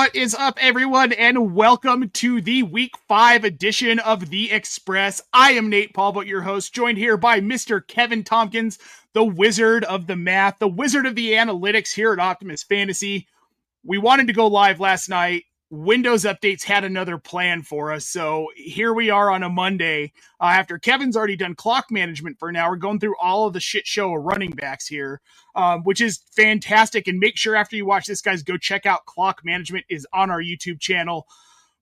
What is up, everyone, and welcome to the Week 5 edition of The Express. I am Nate Paulbut, your host, joined here by Mr. Kevin Tompkins, the wizard of the math, the wizard of the analytics here at Optimus Fantasy. We wanted to go live last night. Windows updates had another plan for us, so here we are on a Monday. After Kevin's already done clock management for now, we're going through all of the shit show of running backs here, which is fantastic. And make sure after you watch this, guys, go check out Clock Management is on our YouTube channel.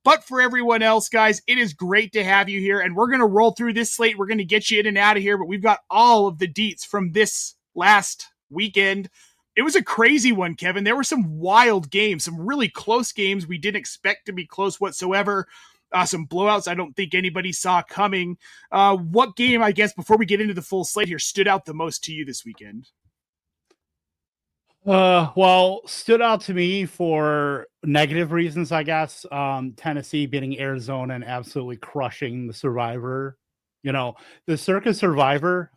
But for everyone else, guys, it is great to have you here, and we're going to roll through this slate. We're going to get you in and out of here, but we've got all of the deets from this last weekend. It was a crazy one, Kevin. There were some wild games, some really close games we didn't expect to be close whatsoever. Some blowouts I don't think anybody saw coming. What game, I guess, before we get into the full slate here, stood out the most to you this weekend? Well, stood out to me for negative reasons, I guess. Tennessee beating Arizona and absolutely crushing the Survivor. You know, the Circus Survivor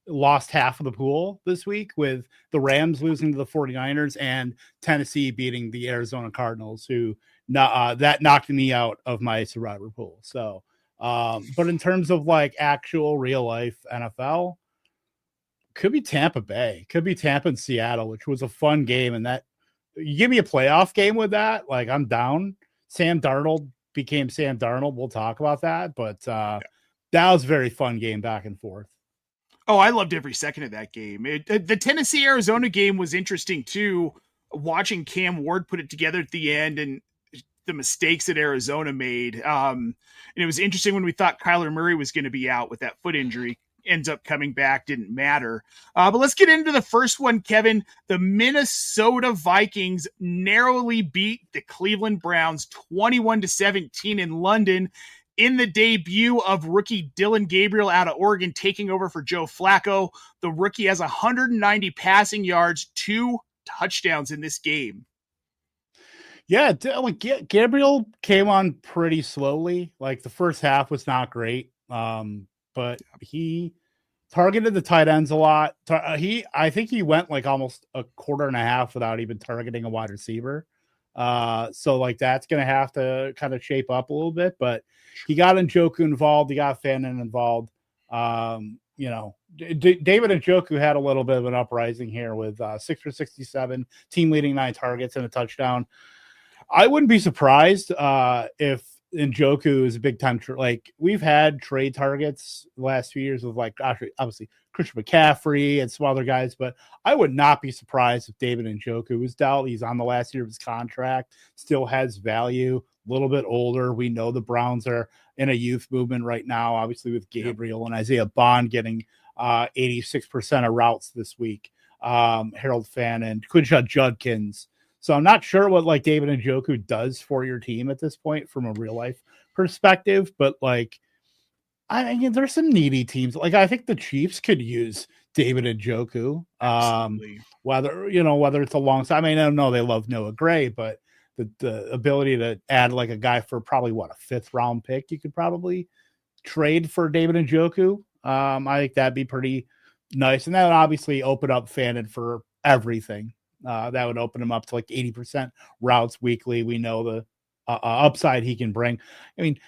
lost half of the pool this week with the Rams losing to the 49ers and Tennessee beating the Arizona Cardinals, who that knocked me out of my Survivor pool. So, but in terms of like actual real life NFL, could be Tampa Bay, could be Tampa and Seattle, which was a fun game. And that you give me a playoff game with that, like I'm down. Sam Darnold became Sam Darnold. We'll talk about that, but that was a very fun game back and forth. Oh, I loved every second of that game. The Tennessee-Arizona game was interesting, too, watching Cam Ward put it together at the end and the mistakes that Arizona made. And it was interesting when we thought Kyler Murray was going to be out with that foot injury. Ends up coming back, didn't matter. But let's get into the first one, Kevin. The Minnesota Vikings narrowly beat the Cleveland Browns 21-17 in London, in the debut of rookie Dylan Gabriel out of Oregon, taking over for Joe Flacco. The rookie has 190 passing yards, 2 touchdowns in this game. Yeah, Gabriel came on pretty slowly. Like the first half was not great, but he targeted the tight ends a lot. I think he went like almost a quarter and a half without even targeting a wide receiver. So like that's going to have to kind of shape up a little bit, but he got Njoku involved. He got Fannin involved. David Njoku had a little bit of an uprising here with 6 for 67, team leading 9 targets and a touchdown. I wouldn't be surprised if Njoku is a big time. Like we've had trade targets the last few years with like obviously Christian McCaffrey and some other guys, but I would not be surprised if David Njoku was dealt. He's on the last year of his contract, still has value, a little bit older. We know the Browns are in a youth movement right now, obviously with Gabriel and Isaiah Bond getting 86% of routes this week. Harold Fannin, Quinshon Judkins. So I'm not sure what like David Njoku does for your team at this point from a real life perspective, but like, I mean, there's some needy teams. Like I think the Chiefs could use David Njoku. Whether it's alongside, I mean, I don't know, they love Noah Gray, but the ability to add like a guy for probably what, a 5th round pick, you could probably trade for David Njoku. I think that'd be pretty nice. And that would obviously open up Fannin for everything. That would open him up to like 80% routes weekly. We know the upside he can bring. I mean,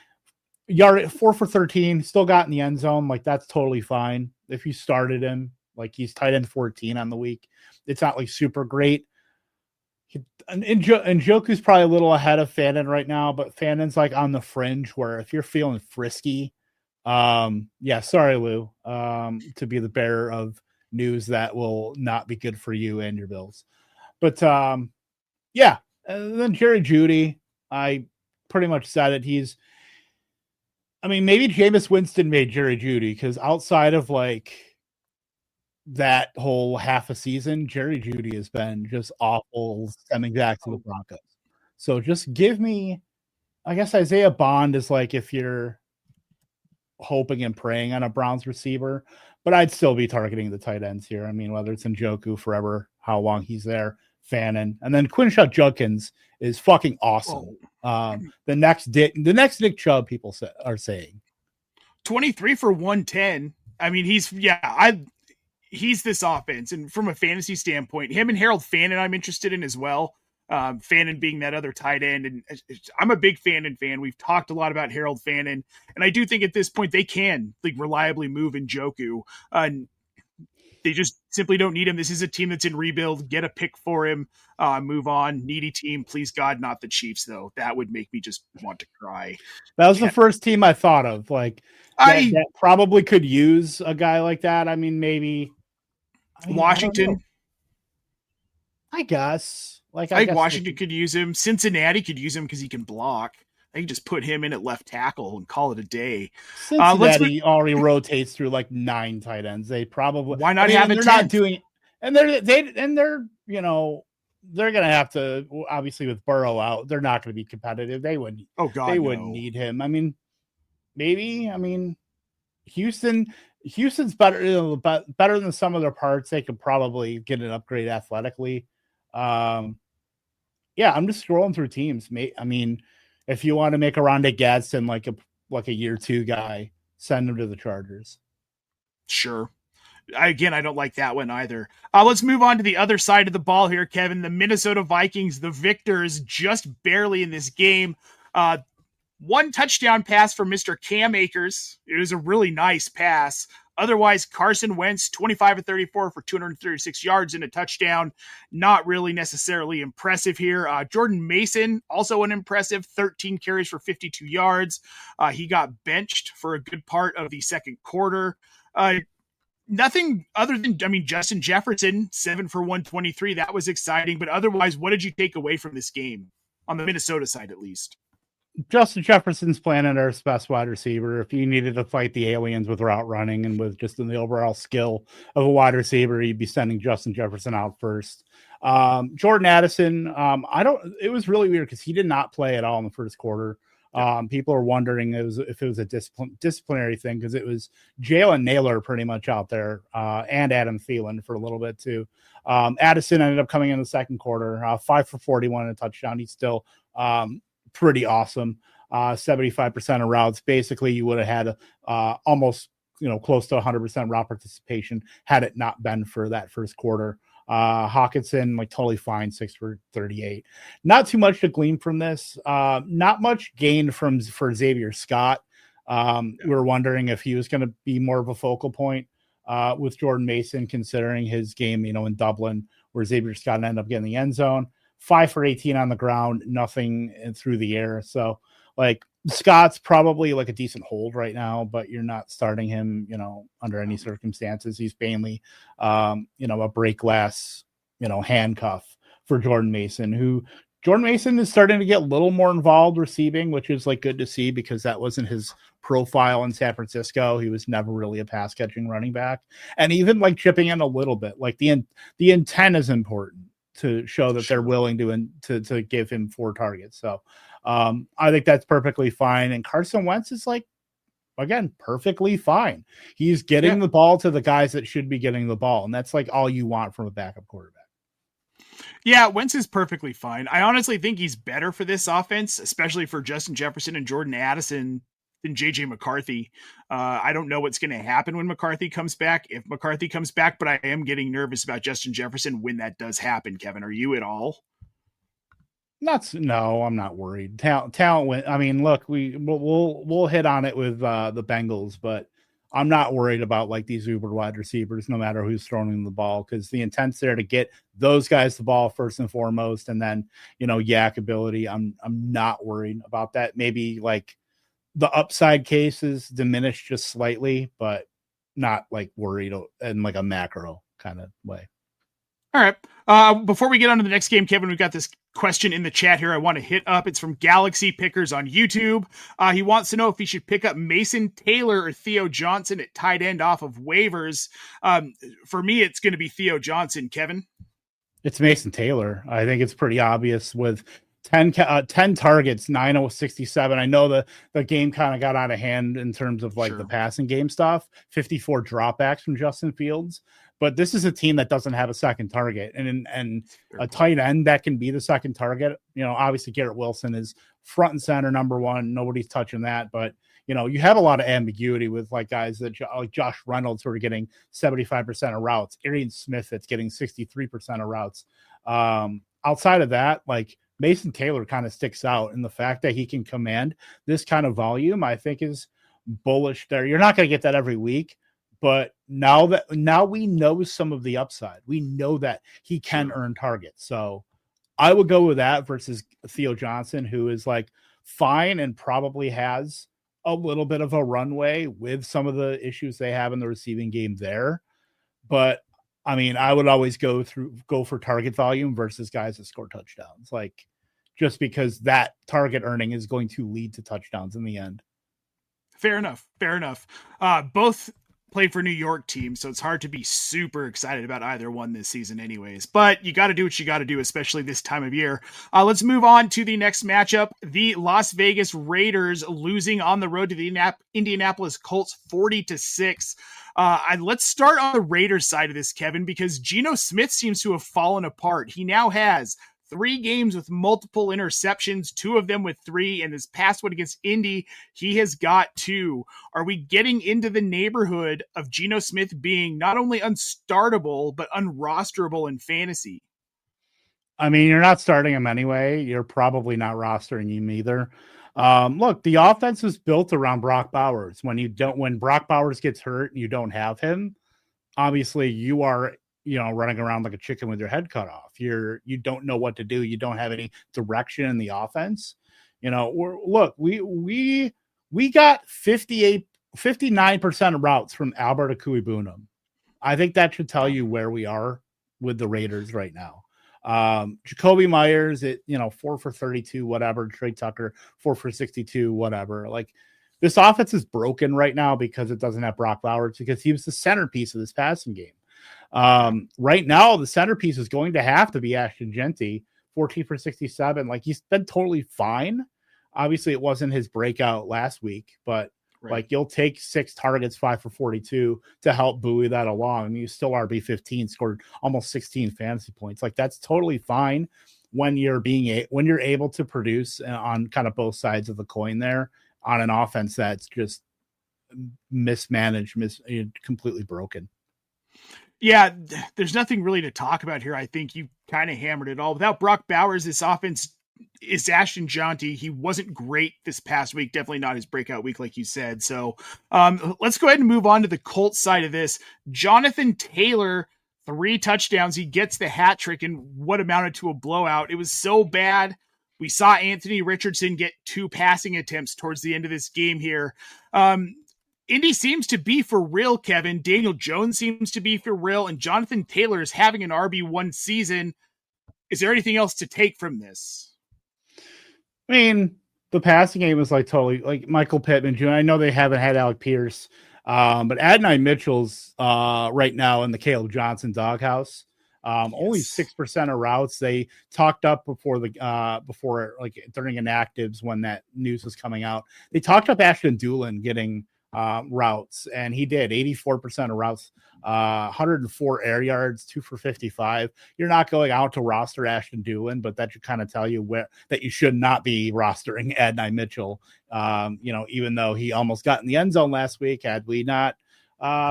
yard 4 for 13, still got in the end zone. Like that's totally fine. If you started him, like he's tight end 14 on the week. It's not like super great. Njoku's probably a little ahead of Fannin right now, but Fannin's like on the fringe where if you're feeling frisky, sorry, Lou, to be the bearer of news that will not be good for you and your Bills. But and then Jerry Jeudy, I pretty much said it. Maybe Jameis Winston made Jerry Jeudy because outside of like that whole half a season, Jerry Jeudy has been just awful stemming back to the Broncos. So just give me, I guess Isaiah Bond is like if you're hoping and praying on a Browns receiver, but I'd still be targeting the tight ends here. I mean, whether it's Njoku forever, how long he's there, Fannin, and then Quinshon Judkins is fucking awesome. The next Nick Chubb, people are saying 23 for 110. I mean, he's this offense, and from a fantasy standpoint, him and Harold Fannin, I'm interested in as well. Fannin being that other tight end. And I'm a big Fannin fan. We've talked a lot about Harold Fannin, and I do think at this point they can like reliably move Njoku. They just simply don't need him. This is a team that's in rebuild. Get a pick for him. Move on. Needy team. Please God, not the Chiefs, though. That would make me just want to cry. That was the first team I thought of. Like that probably could use a guy like that. I mean, maybe Washington. I guess. I guess Washington could use him. Cincinnati could use him because he can block. They can just put him in at left tackle and call it a day. Cincinnati already rotates through like 9 tight ends. They probably why not have it? They're not doing, and they're you know they're gonna have to, obviously with Burrow out, they're not going to be competitive. They wouldn't. Oh God, they wouldn't need him. I mean, maybe. I mean, Houston's better. Better than some of their parts. They could probably get an upgrade athletically. Yeah, I'm just scrolling through teams. I mean, if you want to make a Rondé Gadsden like a year 2 guy, send him to the Chargers. Sure. I don't like that one either. Let's move on to the other side of the ball here, Kevin. The Minnesota Vikings, the victors, just barely in this game. 1 touchdown pass from Mr. Cam Akers. It was a really nice pass. Otherwise, Carson Wentz, 25 of 34 for 236 yards and a touchdown. Not really necessarily impressive here. Jordan Mason, also unimpressive, 13 carries for 52 yards. He got benched for a good part of the second quarter. Nothing other than, Justin Jefferson, 7 for 123. That was exciting. But otherwise, what did you take away from this game? On the Minnesota side, at least. Justin Jefferson's playing at our best wide receiver. If you needed to fight the aliens with route running and with just in the overall skill of a wide receiver, you'd be sending Justin Jefferson out first. Jordan Addison, it was really weird because he did not play at all in the first quarter. People are wondering if it was a disciplinary thing, because it was Jalen Naylor pretty much out there, and Adam Thielen for a little bit too. Addison ended up coming in the second quarter, 5 for 41 and a touchdown. He's still pretty awesome. 75% of routes. Basically, you would have had almost close to 100% route participation had it not been for that first quarter. Hawkinson, totally fine, 6 for 38. Not too much to glean from this. Not much gain for Xavier Scott. We were wondering if he was going to be more of a focal point with Jordan Mason, considering his game, in Dublin, where Xavier Scott ended up getting the end zone. 5 for 18 on the ground, nothing through the air. So, Scott's probably a decent hold right now, but you're not starting him, under any circumstances. He's mainly, a break glass, handcuff for Jordan Mason, Jordan Mason is starting to get a little more involved receiving, which is good to see, because that wasn't his profile in San Francisco. He was never really a pass catching running back, and even chipping in a little bit. The intent is important to show that they're willing to give him 4 targets. So I think that's perfectly fine. And Carson Wentz is again, perfectly fine. He's getting the ball to the guys that should be getting the ball. And that's all you want from a backup quarterback. Yeah, Wentz is perfectly fine. I honestly think he's better for this offense, especially for Justin Jefferson and Jordan Addison, than JJ McCarthy. I don't know what's going to happen when McCarthy comes back, if McCarthy comes back, but I am getting nervous about Justin Jefferson when that does happen. Kevin, are you at all? No, I'm not worried. Talent. I mean, look, we'll hit on it with the Bengals, but I'm not worried about these uber wide receivers, no matter who's throwing the ball, because the intent's there to get those guys the ball first and foremost, and then yak ability. I'm not worried about that. Maybe the upside case is diminished just slightly, but not worried in a macro kind of way. All right. Before we get on to the next game, Kevin, we've got this question in the chat here I want to hit up. It's from Galaxy Pickers on YouTube. He wants to know if he should pick up Mason Taylor or Theo Johnson at tight end off of waivers. For me, it's going to be Theo Johnson, Kevin. It's Mason Taylor. I think it's pretty obvious with 10 targets, 9-0-67. I know the game kind of got out of hand in terms of the passing game stuff. 54 dropbacks from Justin Fields, but this is a team that doesn't have a second target, and a tight end that can be the second target. Obviously Garrett Wilson is front and center, number one. Nobody's touching that, but you have a lot of ambiguity with guys that Josh Reynolds, who are getting 75% of routes, Arian Smith that's getting 63% of routes. outside of that, like Mason Taylor kind of sticks out, and the fact that he can command this kind of volume, I think, is bullish there. You're not going to get that every week, but now we know some of the upside. We know that he can earn targets. So I would go with that versus Theo Johnson, who is like fine and probably has a little bit of a runway with some of the issues they have in the receiving game there. But I mean, I would always go for target volume versus guys that score touchdowns, like just because that target earning is going to lead to touchdowns in the end. Fair enough. Both played for New York teams, so it's hard to be super excited about either one this season anyways. But you got to do what you got to do, especially this time of year. Let's move on to the next matchup. The Las Vegas Raiders losing on the road to the Indianapolis Colts 40-6. Let's start on the Raiders side of this, Kevin, because Geno Smith seems to have fallen apart. He now has 3 games with multiple interceptions, 2 of them with 3, and this past one against Indy, he has got 2. Are we getting into the neighborhood of Geno Smith being not only unstartable, but unrosterable in fantasy? I mean, you're not starting him anyway. You're probably not rostering him either. Look, the offense is built around Brock Bowers. When Brock Bowers gets hurt and you don't have him, obviously you are running around like a chicken with your head cut off. You don't know what to do. You don't have any direction in the offense. We got 59% of routes from Albert Akuibunam. I think that should tell you where we are with the Raiders right now. Jacoby Myers at 4 for 32, whatever. Trey Tucker 4 for 62, whatever. Like, this offense is broken right now because it doesn't have Brock Bowers, because he was the centerpiece of this passing game. Right now, the centerpiece is going to have to be Ashton Genty, 14 for 67. Like, he's been totally fine. Obviously, it wasn't his breakout last week, but like, you'll take 6 targets, 5 for 42 to help buoy that along. I mean, you still RB15, scored almost 16 fantasy points. Like, that's totally fine when you're able to produce on kind of both sides of the coin there on an offense that's just mismanaged, completely broken. Yeah, there's nothing really to talk about here. I think you kind of hammered it all. Without Brock Bowers, this offense is Ashton Genty. He wasn't great this past week. Definitely not his breakout week, like you said. So let's go ahead and move on to the Colts side of this. Jonathan Taylor, 3 touchdowns. He gets the hat trick in what amounted to a blowout. It was so bad. We saw Anthony Richardson get 2 passing attempts towards the end of this game here. Indy seems to be for real, Kevin. Daniel Jones seems to be for real, and Jonathan Taylor is having an RB1 season. Is there anything else to take from this? I mean, the passing game is like totally like Michael Pittman Jr. I know they haven't had Alec Pierce, but Adonai Mitchell's right now in the Caleb Johnson doghouse. Only 6% of routes. They talked up before like during inactives when that news was coming out. They talked up Ashton Doolin getting routes, and he did 84% of routes, 104 air yards, 2 for 55. You're not going out to roster Ashton Doolin, but that should kind of tell you that you should not be rostering Adonai Mitchell. Even though he almost got in the end zone last week, had we not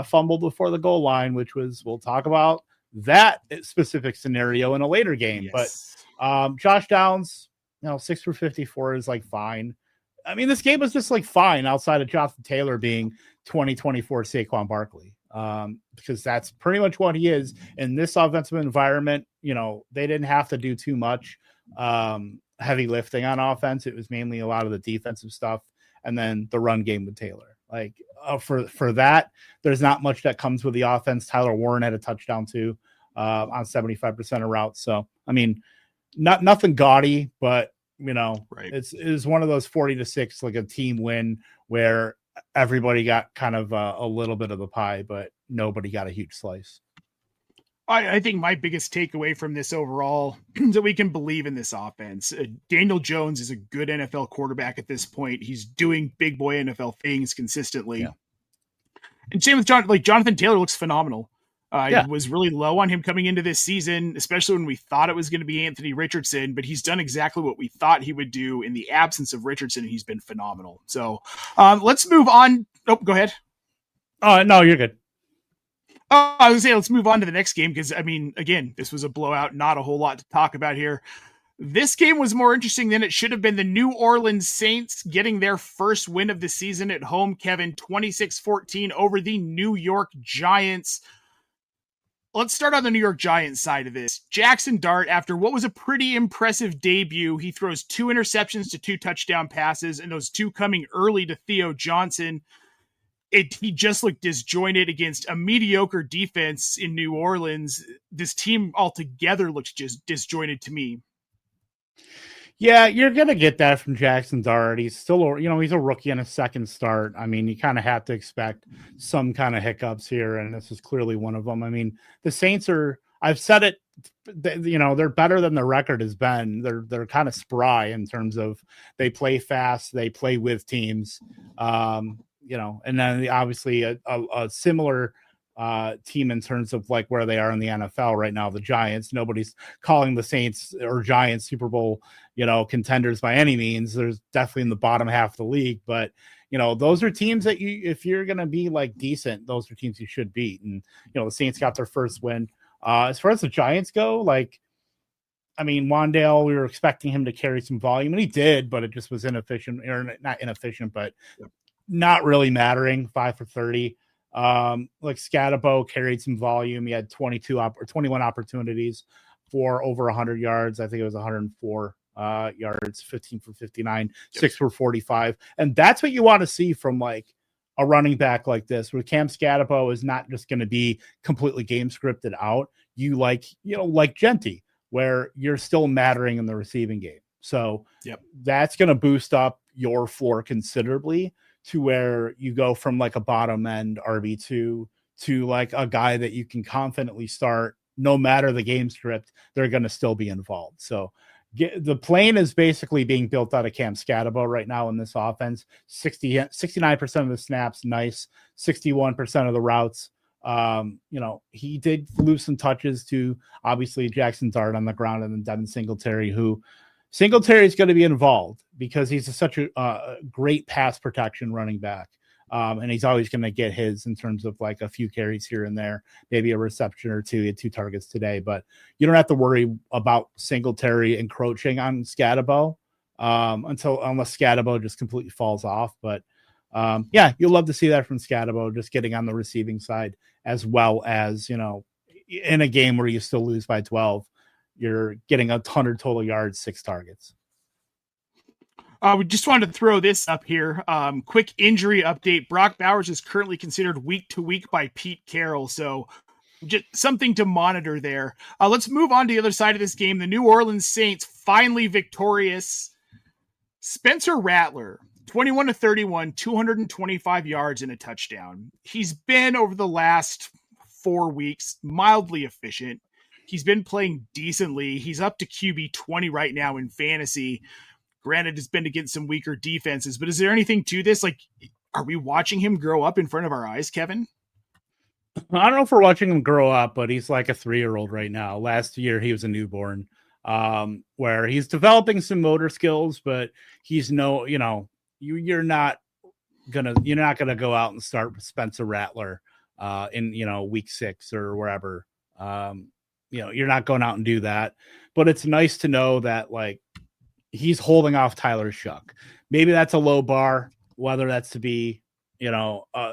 fumbled before the goal line, which we'll talk about that specific scenario in a later game. Yes. But Josh Downs, 6 for 54 is like fine. I mean, this game was just like fine outside of Jonathan Taylor being 2024 Saquon Barkley, because that's pretty much what he is in this offensive environment. They didn't have to do too much heavy lifting on offense. It was mainly a lot of the defensive stuff, and then the run game with Taylor. Like for that, there's not much that comes with the offense. Tyler Warren had a touchdown too on 75% of routes. So I mean, nothing gaudy, but it's one of those 40-6, like a team win where everybody got kind of a little bit of the pie, but nobody got a huge slice. I think my biggest takeaway from this overall is that we can believe in this offense. Daniel Jones is a good NFL quarterback at this point. He's doing big boy NFL things consistently. Yeah. And same with Jonathan Taylor looks phenomenal. I was really low on him coming into this season, especially when we thought it was going to be Anthony Richardson, but he's done exactly what we thought he would do in the absence of Richardson. He's been phenomenal. So let's move on. Oh, go ahead. Oh, no, you're good. Oh, I was gonna say let's move on to the next game because I mean, again, this was a blowout. Not a whole lot to talk about here. This game was more interesting than it should have been. The New Orleans Saints getting their first win of the season at home, Kevin, 26-14 over the New York Giants. Let's start on the New York Giants side of this. Jackson Dart, after what was a pretty impressive debut, he throws 2 interceptions to 2 touchdown passes, and those 2 coming early to Theo Johnson. He just looked disjointed against a mediocre defense in New Orleans. This team altogether looks just disjointed to me. Yeah, you're gonna get that from Jackson Dart. He's still, he's a rookie on a second start. I mean, you kind of have to expect some kind of hiccups here, and this is clearly one of them. I mean, the Saints are. I've said it. They're better than the record has been. They're kind of spry in terms of they play fast, they play with teams. And then obviously a similar team in terms of like where they are in the NFL right now, the Giants. Nobody's calling the Saints or Giants Super Bowl, contenders by any means. There's definitely in the bottom half of the league, but those are teams that if you're going to be like decent, those are teams you should beat. And, the Saints got their first win. As far as the Giants go, Wandale, we were expecting him to carry some volume, and he did, but it just was inefficient, or not inefficient, but not really mattering. 5 for 30. Scatabo carried some volume. He had 21 opportunities for over 100 yards. I think it was 104 yards, 15 for 59, 6 for 45. And that's what you want to see from like a running back like this, where Cam Scatabo is not just going to be completely game scripted out. You like Genty, where you're still mattering in the receiving game. So that's going to boost up your floor considerably to where you go from like a bottom end RB2 to like a guy that you can confidently start no matter the game script, they're going to still be involved. So the plane is basically being built out of Cam Scatabo right now in this offense. 69% of the snaps, nice. 61% of the routes. He did lose some touches to obviously Jackson Dart on the ground and then Devin Singletary, Singletary is going to be involved because he's such a great pass protection running back. And he's always going to get his in terms of like a few carries here and there, maybe a reception or two. He had 2 targets today, but you don't have to worry about Singletary encroaching on Scatabo unless Scatabo just completely falls off. But you'll love to see that from Scatabo, just getting on the receiving side, as well as, in a game where you still lose by 12. You're getting 100 total yards, 6 targets. We just wanted to throw this up here. Quick injury update. Brock Bowers is currently considered week to week by Pete Carroll. So just something to monitor there. Let's move on to the other side of this game. The New Orleans Saints finally victorious. Spencer Rattler, 21-31, 225 yards and a touchdown. He's been over the last 4 weeks mildly efficient. He's been playing decently. He's up to QB 20 right now in fantasy. Granted, it's been against some weaker defenses, but is there anything to this? Like, are we watching him grow up in front of our eyes, Kevin? I don't know if we're watching him grow up, but he's like a 3-year-old right now. Last year, he was a newborn, where he's developing some motor skills, but he's you're not gonna go out and start with Spencer Rattler in week 6 or wherever. You're not going out and do that, but it's nice to know that like he's holding off Tyler Shuck. Maybe that's a low bar, whether that's to be,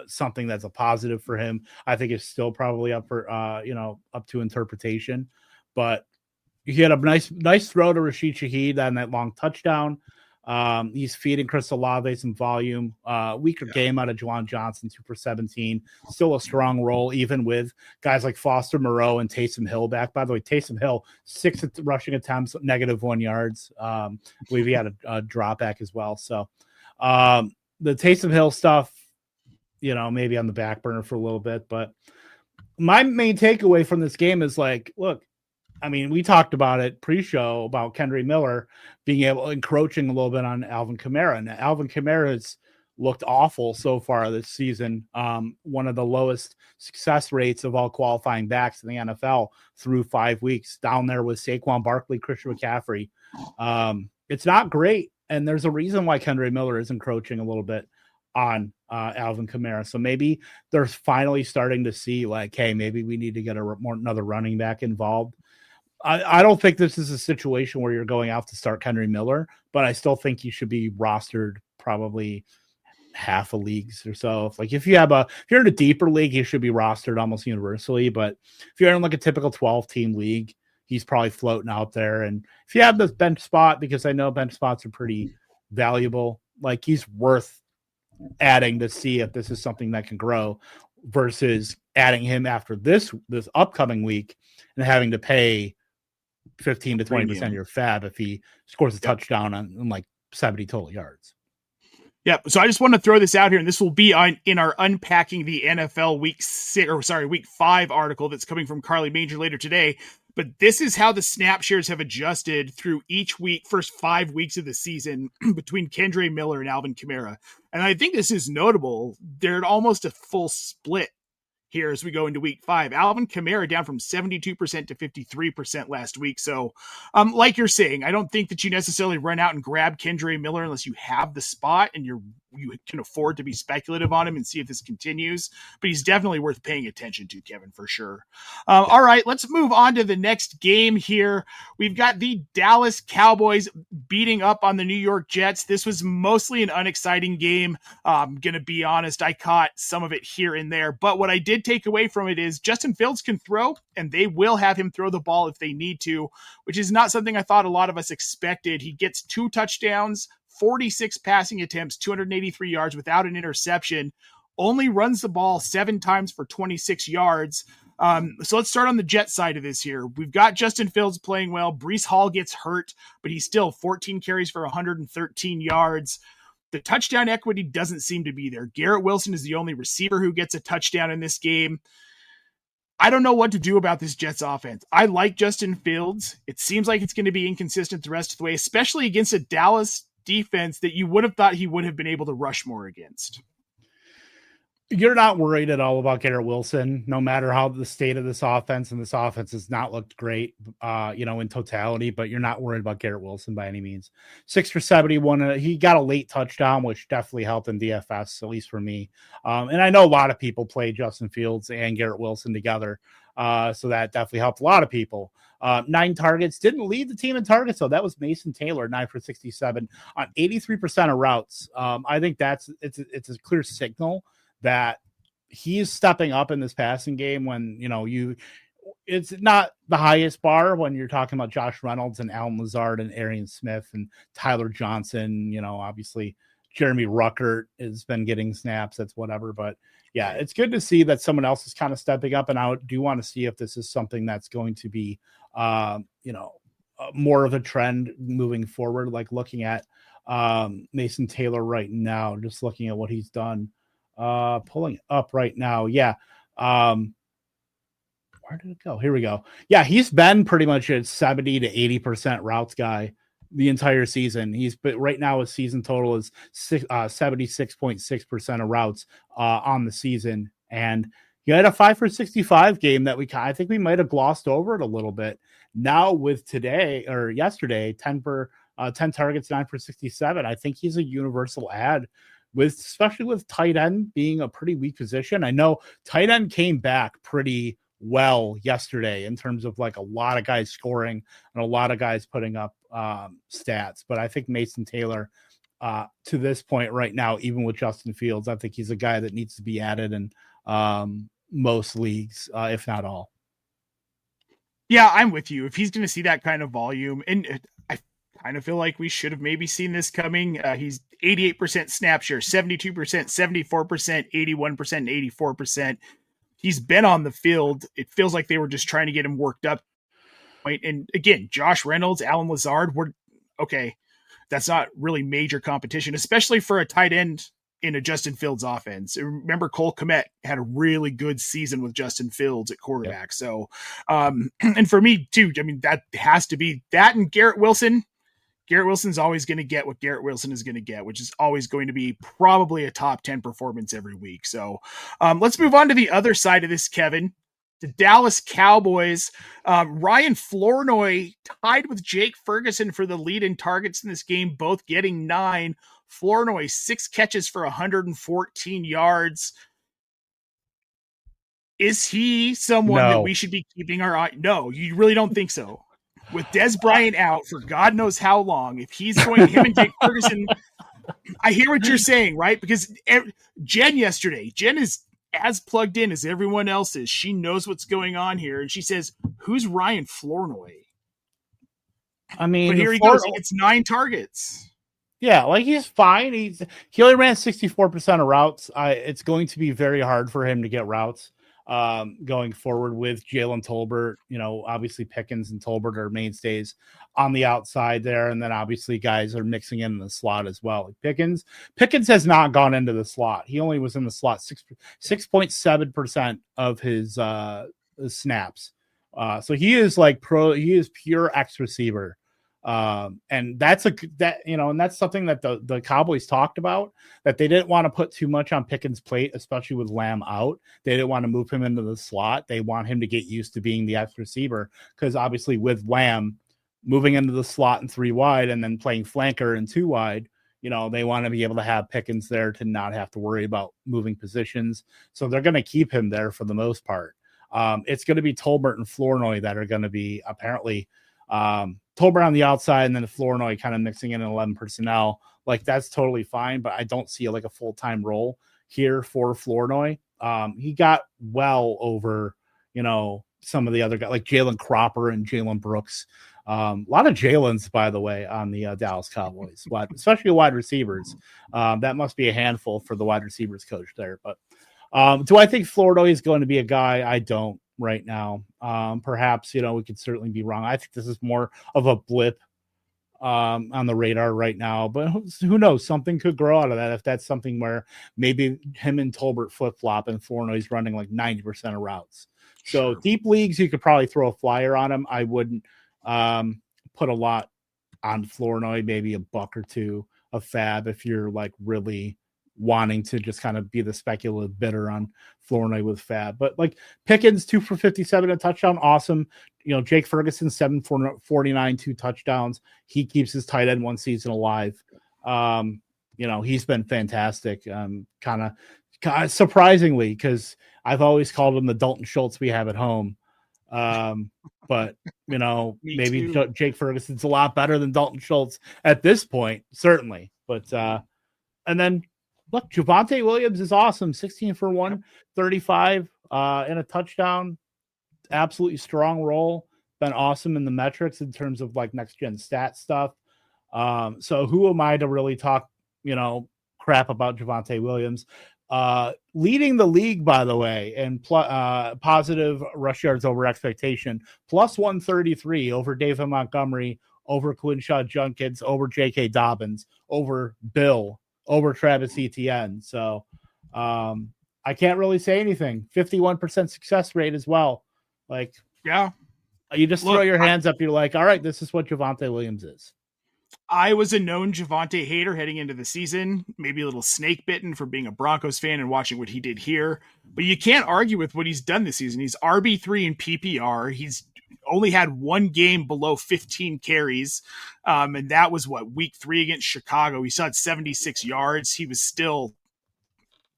something that's a positive for him. I think it's still probably up for, up to interpretation, but he had a nice throw to Rashid Shaheed on that long touchdown. He's feeding Chris Olave some volume. Weaker game out of Juwan Johnson, 2 for 17. Still a strong role, even with guys like Foster Moreau and Taysom Hill back. By the way, Taysom Hill, 6 rushing attempts, -1 yards. I believe he had a drop back as well. So the Taysom Hill stuff, maybe on the back burner for a little bit. But my main takeaway from this game is like, look, we talked about it pre-show about Kendry Miller encroaching a little bit on Alvin Kamara. Now, Alvin Kamara's looked awful so far this season. One of the lowest success rates of all qualifying backs in the NFL through 5 weeks, down there with Saquon Barkley, Christian McCaffrey. It's not great. And there's a reason why Kendry Miller is encroaching a little bit on Alvin Kamara. So maybe they're finally starting to see like, hey, maybe we need to get another running back involved. I don't think this is a situation where you're going out to start Henry Miller, but I still think you should be rostered probably half of leagues or so. Like if you're in a deeper league, you should be rostered almost universally. But if you're in like a typical 12-team league, he's probably floating out there. And if you have this bench spot, because I know bench spots are pretty valuable, like he's worth adding to see if this is something that can grow versus adding him after this upcoming week and having to pay 15 to 20% of your fab if he scores a touchdown on like 70 total yards. Yeah, so I just want to throw this out here, and this will be in our Unpacking the NFL Week 5 article that's coming from Carly Major later today. But this is how the snap shares have adjusted through each week, first 5 weeks of the season between Kendre Miller and Alvin Kamara. And I think this is notable. They're at almost a full split here as we go into week 5. Alvin Kamara down from 72% to 53% last week. So like you're saying, I don't think that you necessarily run out and grab Kendre Miller unless you have the spot and you can afford to be speculative on him and see if this continues. But he's definitely worth paying attention to, Kevin, for sure. All right, let's move on to the next game here. We've got the Dallas Cowboys beating up on the New York Jets. This was mostly an unexciting game. I'm going to be honest, I caught some of it here and there. But what I did take away from it is Justin Fields can throw, and they will have him throw the ball if they need to, which is not something I thought a lot of us expected. He gets 2 touchdowns, 46 passing attempts, 283 yards without an interception, only runs the ball 7 times for 26 yards. So let's start on the Jet side of this here. We've got Justin Fields playing well. Breece Hall gets hurt, but he's still 14 carries for 113 yards. The touchdown equity doesn't seem to be there. Garrett Wilson is the only receiver who gets a touchdown in this game. I don't know what to do about this Jets offense. I like Justin Fields. It seems like it's going to be inconsistent the rest of the way, especially against a Dallas defense that you would have thought he would have been able to rush more against. You're not worried at all about Garrett Wilson, no matter how the state of this offense, and this offense has not looked great, in totality, but you're not worried about Garrett Wilson by any means. 6 for 71. He got a late touchdown, which definitely helped in DFS, at least for me. And I know a lot of people play Justin Fields and Garrett Wilson together. So that definitely helped a lot of people. 9 targets, didn't lead the team in targets, though. That was Mason Taylor, 9 for 67 on 83% of routes. I think it's a clear signal that he's stepping up in this passing game when, it's not the highest bar when you're talking about Josh Reynolds and Alan Lazard and Arian Smith and Tyler Johnson, obviously Jeremy Ruckert has been getting snaps. That's whatever. But yeah, it's good to see that someone else is kind of stepping up. And I do want to see if this is something that's going to be, more of a trend moving forward, like looking at Mason Taylor right now, just looking at what he's done. Pulling it up right now. Yeah. Where did it go? Here we go. Yeah, he's been pretty much a 70 to 80% routes guy the entire season. But right now his season total is 76.6% of routes on the season. And he had a 5 for 65 game that I think we might have glossed over it a little bit. Now with yesterday, 10 targets, 9 for 67. I think he's a universal ad, especially with tight end being a pretty weak position. I know tight end came back pretty well yesterday in terms of like a lot of guys scoring and a lot of guys putting up stats. But I think Mason Taylor, to this point right now, even with Justin Fields, I think he's a guy that needs to be added in most leagues, if not all. Yeah, I'm with you. If he's going to see that kind of volume, and I kind of feel like we should have maybe seen this coming. He's 88% snap share, 72%, 74%, 81%, and 84%. He's been on the field. It feels like they were just trying to get him worked up. And again, Josh Reynolds, Alan Lazard, that's not really major competition, especially for a tight end in a Justin Fields offense. Remember, Cole Kmet had a really good season with Justin Fields at quarterback. Yep. So, and for me too, that has to be that, and Garrett Wilson. Garrett Wilson's always going to get what Garrett Wilson is going to get, which is always going to be probably a top 10 performance every week. So let's move on to the other side of this, Kevin. The Dallas Cowboys. Ryan Flournoy tied with Jake Ferguson for the lead in targets in this game, both getting 9. Flournoy, 6 catches for 114 yards. Is he someone that we should be keeping our eye? No, you really don't think so. With Des Bryant out for God knows how long, if he's going, him and Jake Ferguson, I hear what you're saying, right? Because Jen is as plugged in as everyone else is. She knows what's going on here, and she says, "Who's Ryan Flournoy?" I mean, but here he goes. He gets 9 targets. Yeah, like he's fine. He only ran 64% of routes. It's going to be very hard for him to get routes going forward with Jalen Tolbert. You know, obviously Pickens and Tolbert are mainstays on the outside there, and then obviously guys are mixing in the slot as well. Like Pickens has not gone into the slot. He only was in the slot 6.7% of his snaps. So he is like he is pure X receiver. And that's and that's something that the Cowboys talked about, that they didn't want to put too much on Pickens' plate, especially with Lamb out. They didn't want to move him into the slot. They want him to get used to being the X receiver, because obviously with Lamb moving into the slot and 3 wide and then playing flanker and 2 wide, you know, they want to be able to have Pickens there to not have to worry about moving positions. So they're going to keep him there for the most part. It's going to be Tolbert and Flournoy that are going to be apparently Tolbert on the outside, and then the Flournoy kind of mixing in 11 personnel. Like, that's totally fine, but I don't see like a full-time role here for Flournoy. He got well over, you know, some of the other guys like Jalen Cropper and Jalen Brooks. A lot of Jalen's, by the way, on the Dallas Cowboys, especially wide receivers. That must be a handful for the wide receivers coach there. But do I think Flournoy is going to be a guy? I don't right now. Perhaps, you know, we could certainly be wrong. I think this is more of a blip on the radar right now, but who knows? Something could grow out of that if that's something where maybe him and Tolbert flip-flop and Flournoy's running like 90% of routes. So deep leagues, you could probably throw a flyer on him. I wouldn't put a lot on Flournoy, maybe a buck or two of fab if you're like really wanting to just kind of be the speculative bidder on Flournoy with fab. But like Pickens 2 for 57, a touchdown, awesome. You know, Jake Ferguson 7 for 49, 2 touchdowns. He keeps his tight end one season alive. You know, he's been fantastic. Kind of surprisingly, because I've always called him the Dalton Schultz we have at home. But you know, maybe Jake Ferguson's a lot better than Dalton Schultz at this point, certainly. But and then look, Javonte Williams is awesome. 16 for 135 and a touchdown. Absolutely strong role. Been awesome in the metrics in terms of like next gen stat stuff. So who am I to really talk, you know, crap about Javonte Williams? Leading the league, by the way, and positive rush yards over expectation, plus 133 over David Montgomery, over Quinshaw Junkins, over J.K. Dobbins, over Bill, over Travis Etienne. So I can't really say anything. 51% success rate as well. Like, yeah, you just throw your hands up. You're like, all right, this is what Javonte Williams is. I was a known Javonte hater heading into the season, maybe a little snake bitten for being a Broncos fan and watching what he did here. But you can't argue with what he's done this season. He's RB3 in PPR. He's only had 1 game below 15 carries. And that was week 3 against Chicago. He saw 76 yards. He was still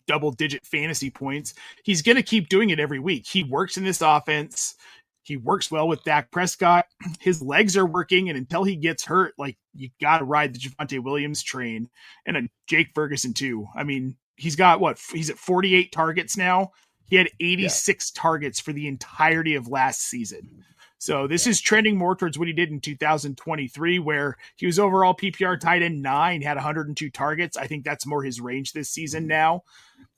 double-digit fantasy points. He's going to keep doing it every week. He works in this offense. He works well with Dak Prescott. His legs are working, and until he gets hurt, like, you got to ride the Javonte Williams train, and a Jake Ferguson too. I mean, he's got he's at 48 targets now. He had 86 targets for the entirety of last season. So this is trending more towards what he did in 2023, where he was overall PPR tight end 9, had 102 targets. I think that's more his range this season now.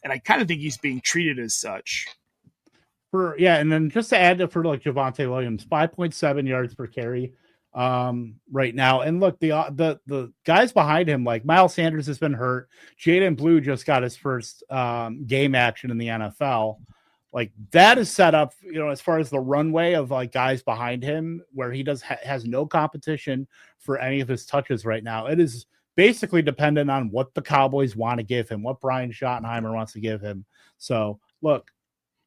And I kind of think he's being treated as such. And then just to add for like Javonte Williams, 5.7 yards per carry right now. And look, the guys behind him, like Miles Sanders has been hurt. Jaden Blue just got his first game action in the NFL. Like, that is set up, you know, as far as the runway of like guys behind him, where he has no competition for any of his touches right now. It is basically dependent on what the Cowboys want to give him, what Brian Schottenheimer wants to give him. So look,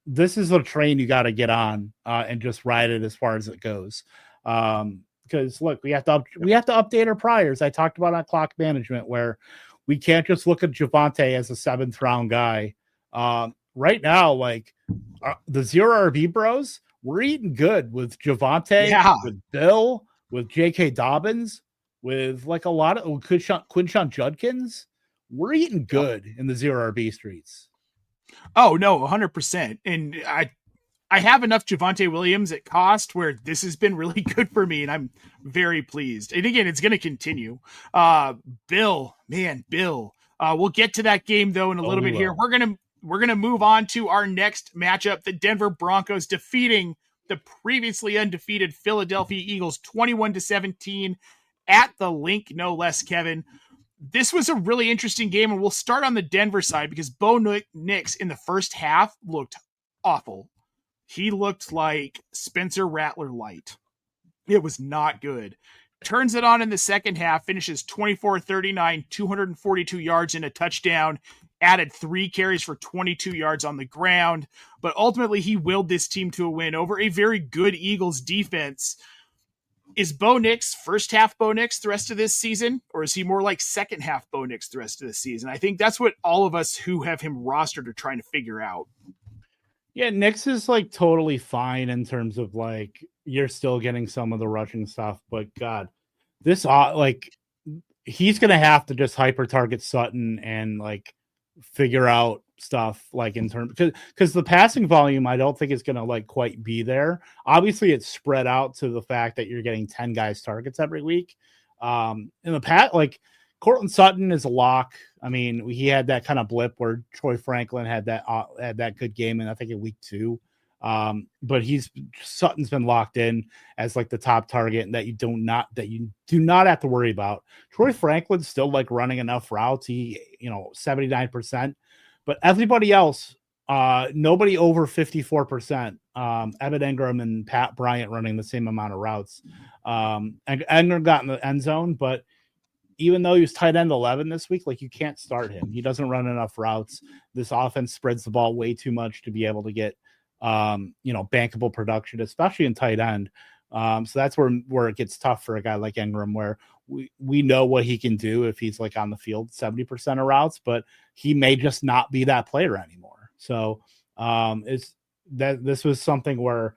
this is a train you got to get on and just ride it as far as it goes. Because look, we have to update our priors. I talked about on clock management where we can't just look at Javonte as a 7th round guy. Right now, like the zero RB bros, we're eating good with Javonte, with Bill, with J.K. Dobbins, with like a lot of Quinshon Judkins. We're eating good in the zero RB streets. Oh no, 100%. And I have enough Javonte Williams at cost where this has been really good for me, and I'm very pleased. And again, it's going to continue. Bill. We'll get to that game though in a little bit here. We're gonna move on to our next matchup: the Denver Broncos defeating the previously undefeated Philadelphia Eagles 21-17 at the Link, no less. Kevin, this was a really interesting game, and we'll start on the Denver side because Bo Nix in the first half looked awful. He looked like Spencer Rattler light. It was not good. Turns it on in the second half, finishes 24-39, 242 yards and a touchdown, added 3 carries for 22 yards on the ground. But ultimately, he willed this team to a win over a very good Eagles defense. Is Bo Nix first half Bo Nix the rest of this season, or is he more like second half Bo Nix the rest of the season? I think that's what all of us who have him rostered are trying to figure out. Yeah, Nix is like totally fine in terms of like you're still getting some of the rushing stuff, but God, this like he's gonna have to just hyper target Sutton and like figure out stuff like in terms because the passing volume I don't think is gonna like quite be there. Obviously, it's spread out to the fact that you're getting 10 guys targets every week. In the past, like Cortland Sutton is a lock. I mean, he had that kind of blip where Troy Franklin had that good game, and I think in week 2. But Sutton's been locked in as like the top target, and that you do not have to worry about. Troy Franklin's still like running enough routes. He 79%, but everybody else, nobody over 54%. Evan Engram and Pat Bryant running the same amount of routes. And Engram got in the end zone, but even though he was tight end 11 this week, like you can't start him. He doesn't run enough routes. This offense spreads the ball way too much to be able to get, bankable production, especially in tight end. So that's where it gets tough for a guy like Engram, where we know what he can do if he's like on the field 70% of routes, but he may just not be that player anymore. So this was something where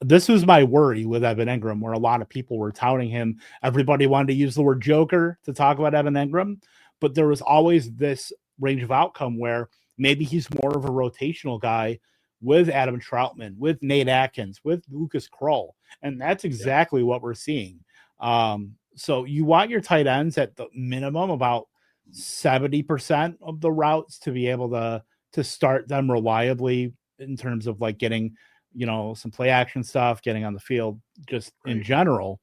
this was my worry with Evan Engram, where a lot of people were touting him. Everybody wanted to use the word Joker to talk about Evan Engram, but there was always this range of outcome where maybe he's more of a rotational guy with Adam Troutman, with Nate Atkins, with Lucas Kroll. And that's exactly what we're seeing. So you want your tight ends at the minimum about 70% of the routes to be able to start them reliably in terms of like getting some play action stuff, getting on the field, just in general.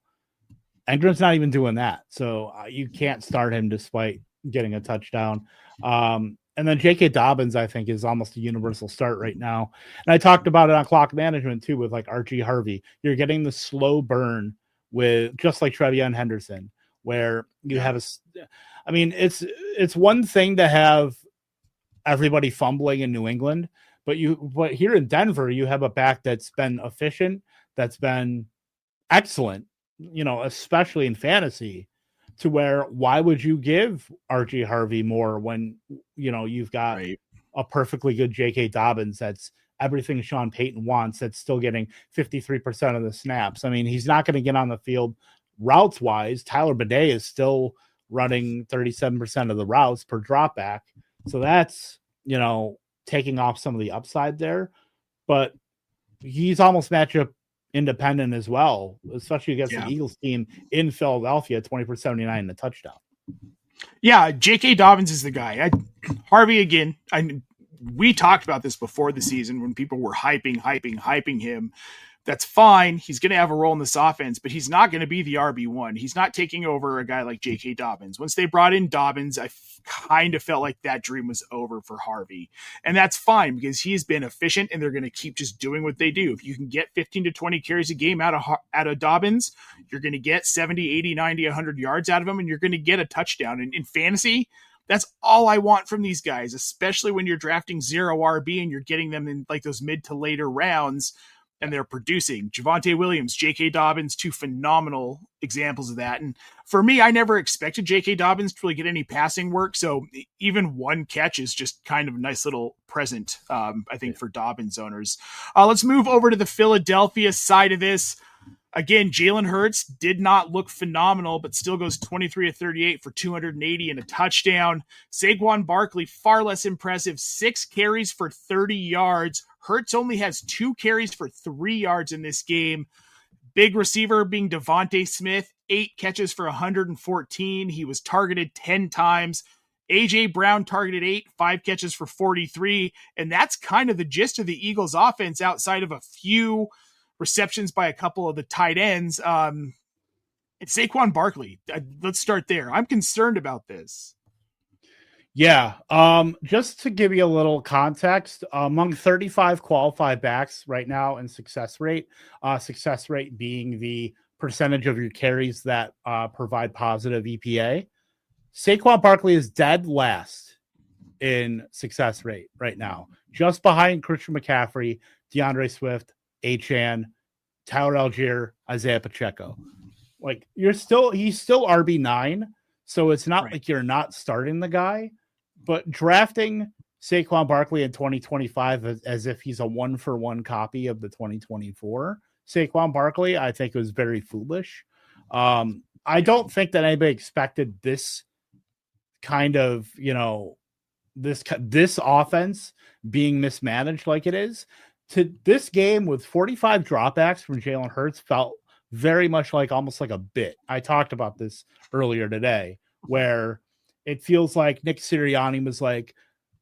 Engram's not even doing that. So you can't start him despite getting a touchdown. And then J.K. Dobbins, I think, is almost a universal start right now. And I talked about it on clock management too, with like Archie Harvey. You're getting the slow burn with just like Trevion Henderson, where you have it's one thing to have everybody fumbling in New England, but here in Denver, you have a back that's been efficient, that's been excellent, especially in fantasy, to where why would you give RG Harvey more when, you've got a perfectly good J.K. Dobbins that's everything Sean Payton wants, that's still getting 53% of the snaps. I mean, he's not going to get on the field routes wise. Tyler Bidet is still running 37% of the routes per drop back. So that's, taking off some of the upside there, but he's almost matchup independent as well, especially against the Eagles team in Philadelphia, 20-79 and a touchdown. Yeah, J.K. Dobbins is the guy. Harvey, again, we talked about this before the season when people were hyping him. That's fine. He's going to have a role in this offense, but he's not going to be the RB1. He's not taking over a guy like J.K. Dobbins. Once they brought in Dobbins, I kind of felt like that dream was over for Harvey. And that's fine because he's been efficient and they're going to keep just doing what they do. If you can get 15 to 20 carries a game out of Dobbins, you're going to get 70, 80, 90, 100 yards out of him, and you're going to get a touchdown. And in fantasy, That's all I want from these guys, especially when you're drafting 0 RB and you're getting them in like those mid to later rounds and they're producing. Javonte Williams, J.K. Dobbins, 2 phenomenal examples of that. And for me, I never expected J.K. Dobbins to really get any passing work. So even 1 catch is just kind of a nice little present, I think, for Dobbins owners. Let's move over to the Philadelphia side of this. Again, Jalen Hurts did not look phenomenal, but still goes 23 of 38 for 280 and a touchdown. Saquon Barkley, far less impressive, 6 carries for 30 yards. Hurts only has 2 carries for 3 yards in this game. Big receiver being Devontae Smith, 8 catches for 114. He was targeted 10 times. A.J. Brown targeted 8, 5 catches for 43. And that's kind of the gist of the Eagles offense outside of a few receptions by a couple of the tight ends. It's Saquon Barkley. Let's start there. I'm concerned about this. Yeah. Just to give you a little context, among 35 qualified backs right now in success rate being the percentage of your carries that provide positive EPA, Saquon Barkley is dead last in success rate right now, just behind Christian McCaffrey, DeAndre Swift, Achane, Tyler Algier, Isaiah Pacheco. Like he's still RB9, so it's not like you're not starting the guy, but drafting Saquon Barkley in 2025 as if he's a 1-for-1 copy of the 2024 Saquon Barkley, I think was very foolish. I don't think that anybody expected this kind of, this offense being mismanaged like it is. To this game with 45 dropbacks from Jalen Hurts felt very much like almost like a bit. I talked about this earlier today, where it feels like Nick Sirianni was like,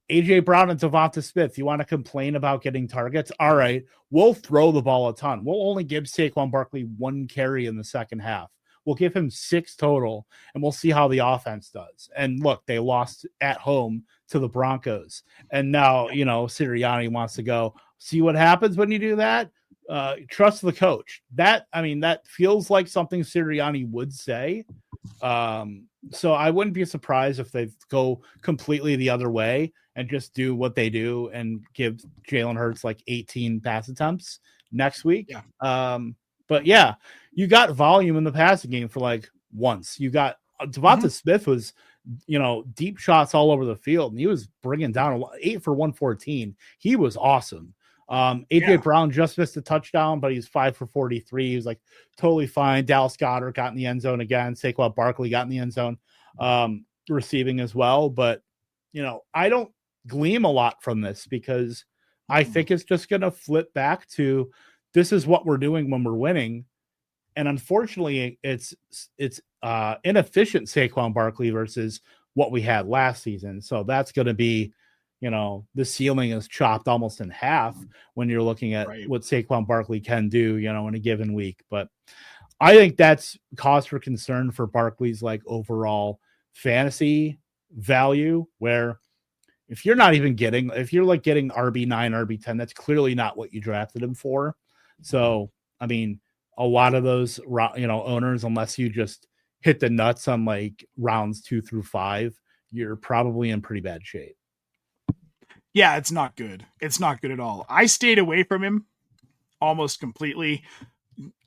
A.J. Brown and Devonta Smith, you want to complain about getting targets? All right, we'll throw the ball a ton. We'll only give Saquon Barkley 1 carry in the second half. We'll give him 6 total, and we'll see how the offense does. And look, they lost at home to the Broncos. And now, Sirianni wants to go, see what happens when you do that? Trust the coach. That feels like something Sirianni would say. So I wouldn't be surprised if they go completely the other way and just do what they do and give Jalen Hurts like 18 pass attempts next week. Yeah. But yeah, you got volume in the passing game for like once. You got Devonta Smith was, deep shots all over the field, and he was bringing down 8 for 114. He was awesome. A.J. Brown just missed a touchdown, but he's 5 for 43. He was like totally fine. Dallas Goedert got in the end zone again. Saquon Barkley got in the end zone, receiving as well. But, I don't glean a lot from this because I think it's just going to flip back to this is what we're doing when we're winning. And unfortunately, it's inefficient Saquon Barkley versus what we had last season. So that's going to be, the ceiling is chopped almost in half when you're looking at what Saquon Barkley can do, in a given week. But I think that's cause for concern for Barkley's like overall fantasy value, where if you're like getting RB9, RB10, that's clearly not what you drafted him for. So, a lot of those, owners, unless you just hit the nuts on like rounds 2 through 5, you're probably in pretty bad shape. Yeah, it's not good. It's not good at all. I stayed away from him almost completely.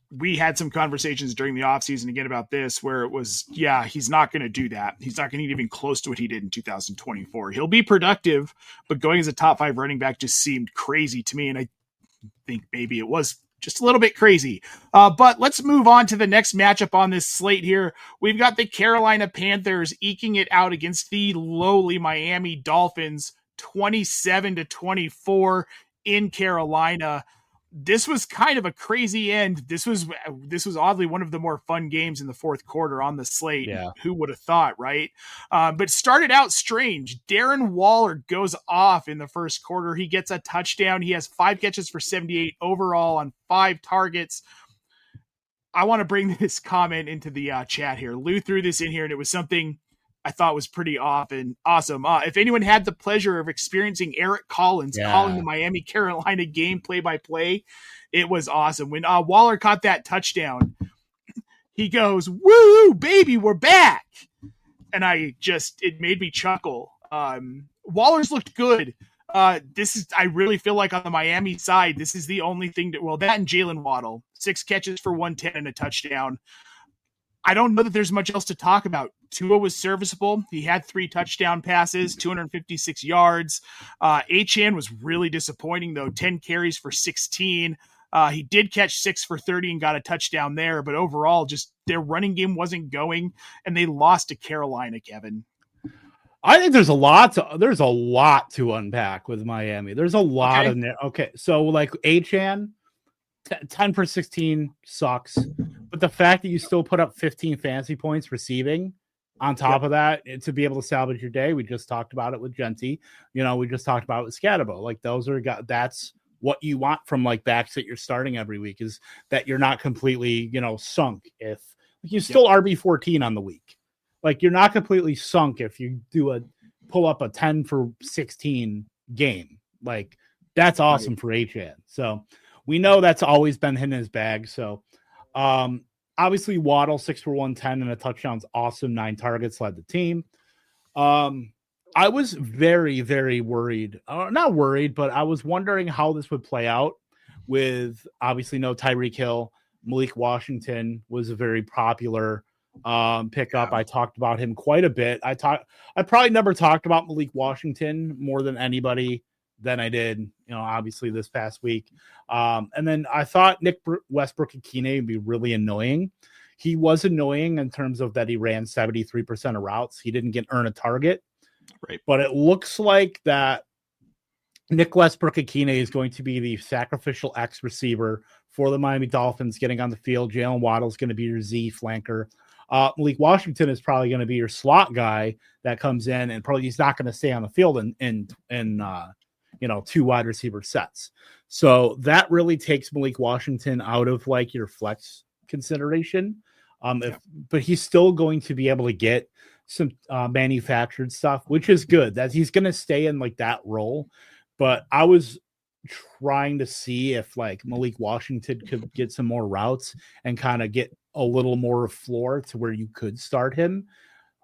We had some conversations during the offseason again about this where it was, he's not going to do that. He's not going to get even close to what he did in 2024. He'll be productive, but going as a top 5 running back just seemed crazy to me. And I think maybe it was just a little bit crazy. But let's move on to the next matchup on this slate here. We've got the Carolina Panthers eking it out against the lowly Miami Dolphins, 27-24 in Carolina. This was kind of a crazy end. This was oddly one of the more fun games in the fourth quarter on the slate. Yeah. Who would have thought, right? But started out strange. Darren Waller goes off in the first quarter. He gets a touchdown. He has 5 catches for 78 overall on 5 targets. I want to bring this comment into the chat here. Lou threw this in here, and it was something I thought was pretty awesome. If anyone had the pleasure of experiencing Eric Collins calling the Miami Carolina game play-by-play, it was awesome. When Waller caught that touchdown, he goes, "Woo, baby, we're back." and it made me chuckle. Waller's looked good. I really feel like on the Miami side, this is the only thing that and Jalen Waddle, 6 catches for 110 and a touchdown. I don't know that there's much else to talk about. Tua was serviceable. He had 3 touchdown passes, 256 yards. Achane was really disappointing, though, 10 carries for 16. He did catch 6 for 30 and got a touchdown there, but overall, just their running game wasn't going, and they lost to Carolina, Kevin. I think there's a lot to unpack with Miami. There's a lot of so like Achane, 10 for 16 sucks, but the fact that you still put up 15 fantasy points receiving on top of that to be able to salvage your day, we just talked about it with Genty. We just talked about it with Scatabo. Like that's what you want from like backs that you're starting every week, is that you're not completely sunk if you still RB14 on the week. Like you're not completely sunk if you pull up a 10 for 16 game. Like that's awesome for Achane. So we know that's always been in his bag. So obviously Waddle 6 for 110 and a touchdown's awesome. 9 targets, led the team. I was very, very worried. Not worried, but I was wondering how this would play out with obviously no Tyreek Hill. Malik Washington was a very popular pickup. I talked about him quite a bit. I probably never talked about Malik Washington more than anybody than I did, obviously this past week. And then I thought Nick Westbrook-Ikine would be really annoying. He was annoying in terms of that he ran 73% of routes. He didn't earn a target. Right. But it looks like that Nick Westbrook-Ikine is going to be the sacrificial X receiver for the Miami Dolphins getting on the field. Jalen Waddle is going to be your Z flanker. Malik Washington is probably going to be your slot guy that comes in, and probably he's not going to stay on the field in 2 wide receiver sets. So that really takes Malik Washington out of like your flex consideration. But he's still going to be able to get some manufactured stuff, which is good that he's going to stay in like that role. But I was trying to see if like Malik Washington could get some more routes and kind of get a little more floor to where you could start him.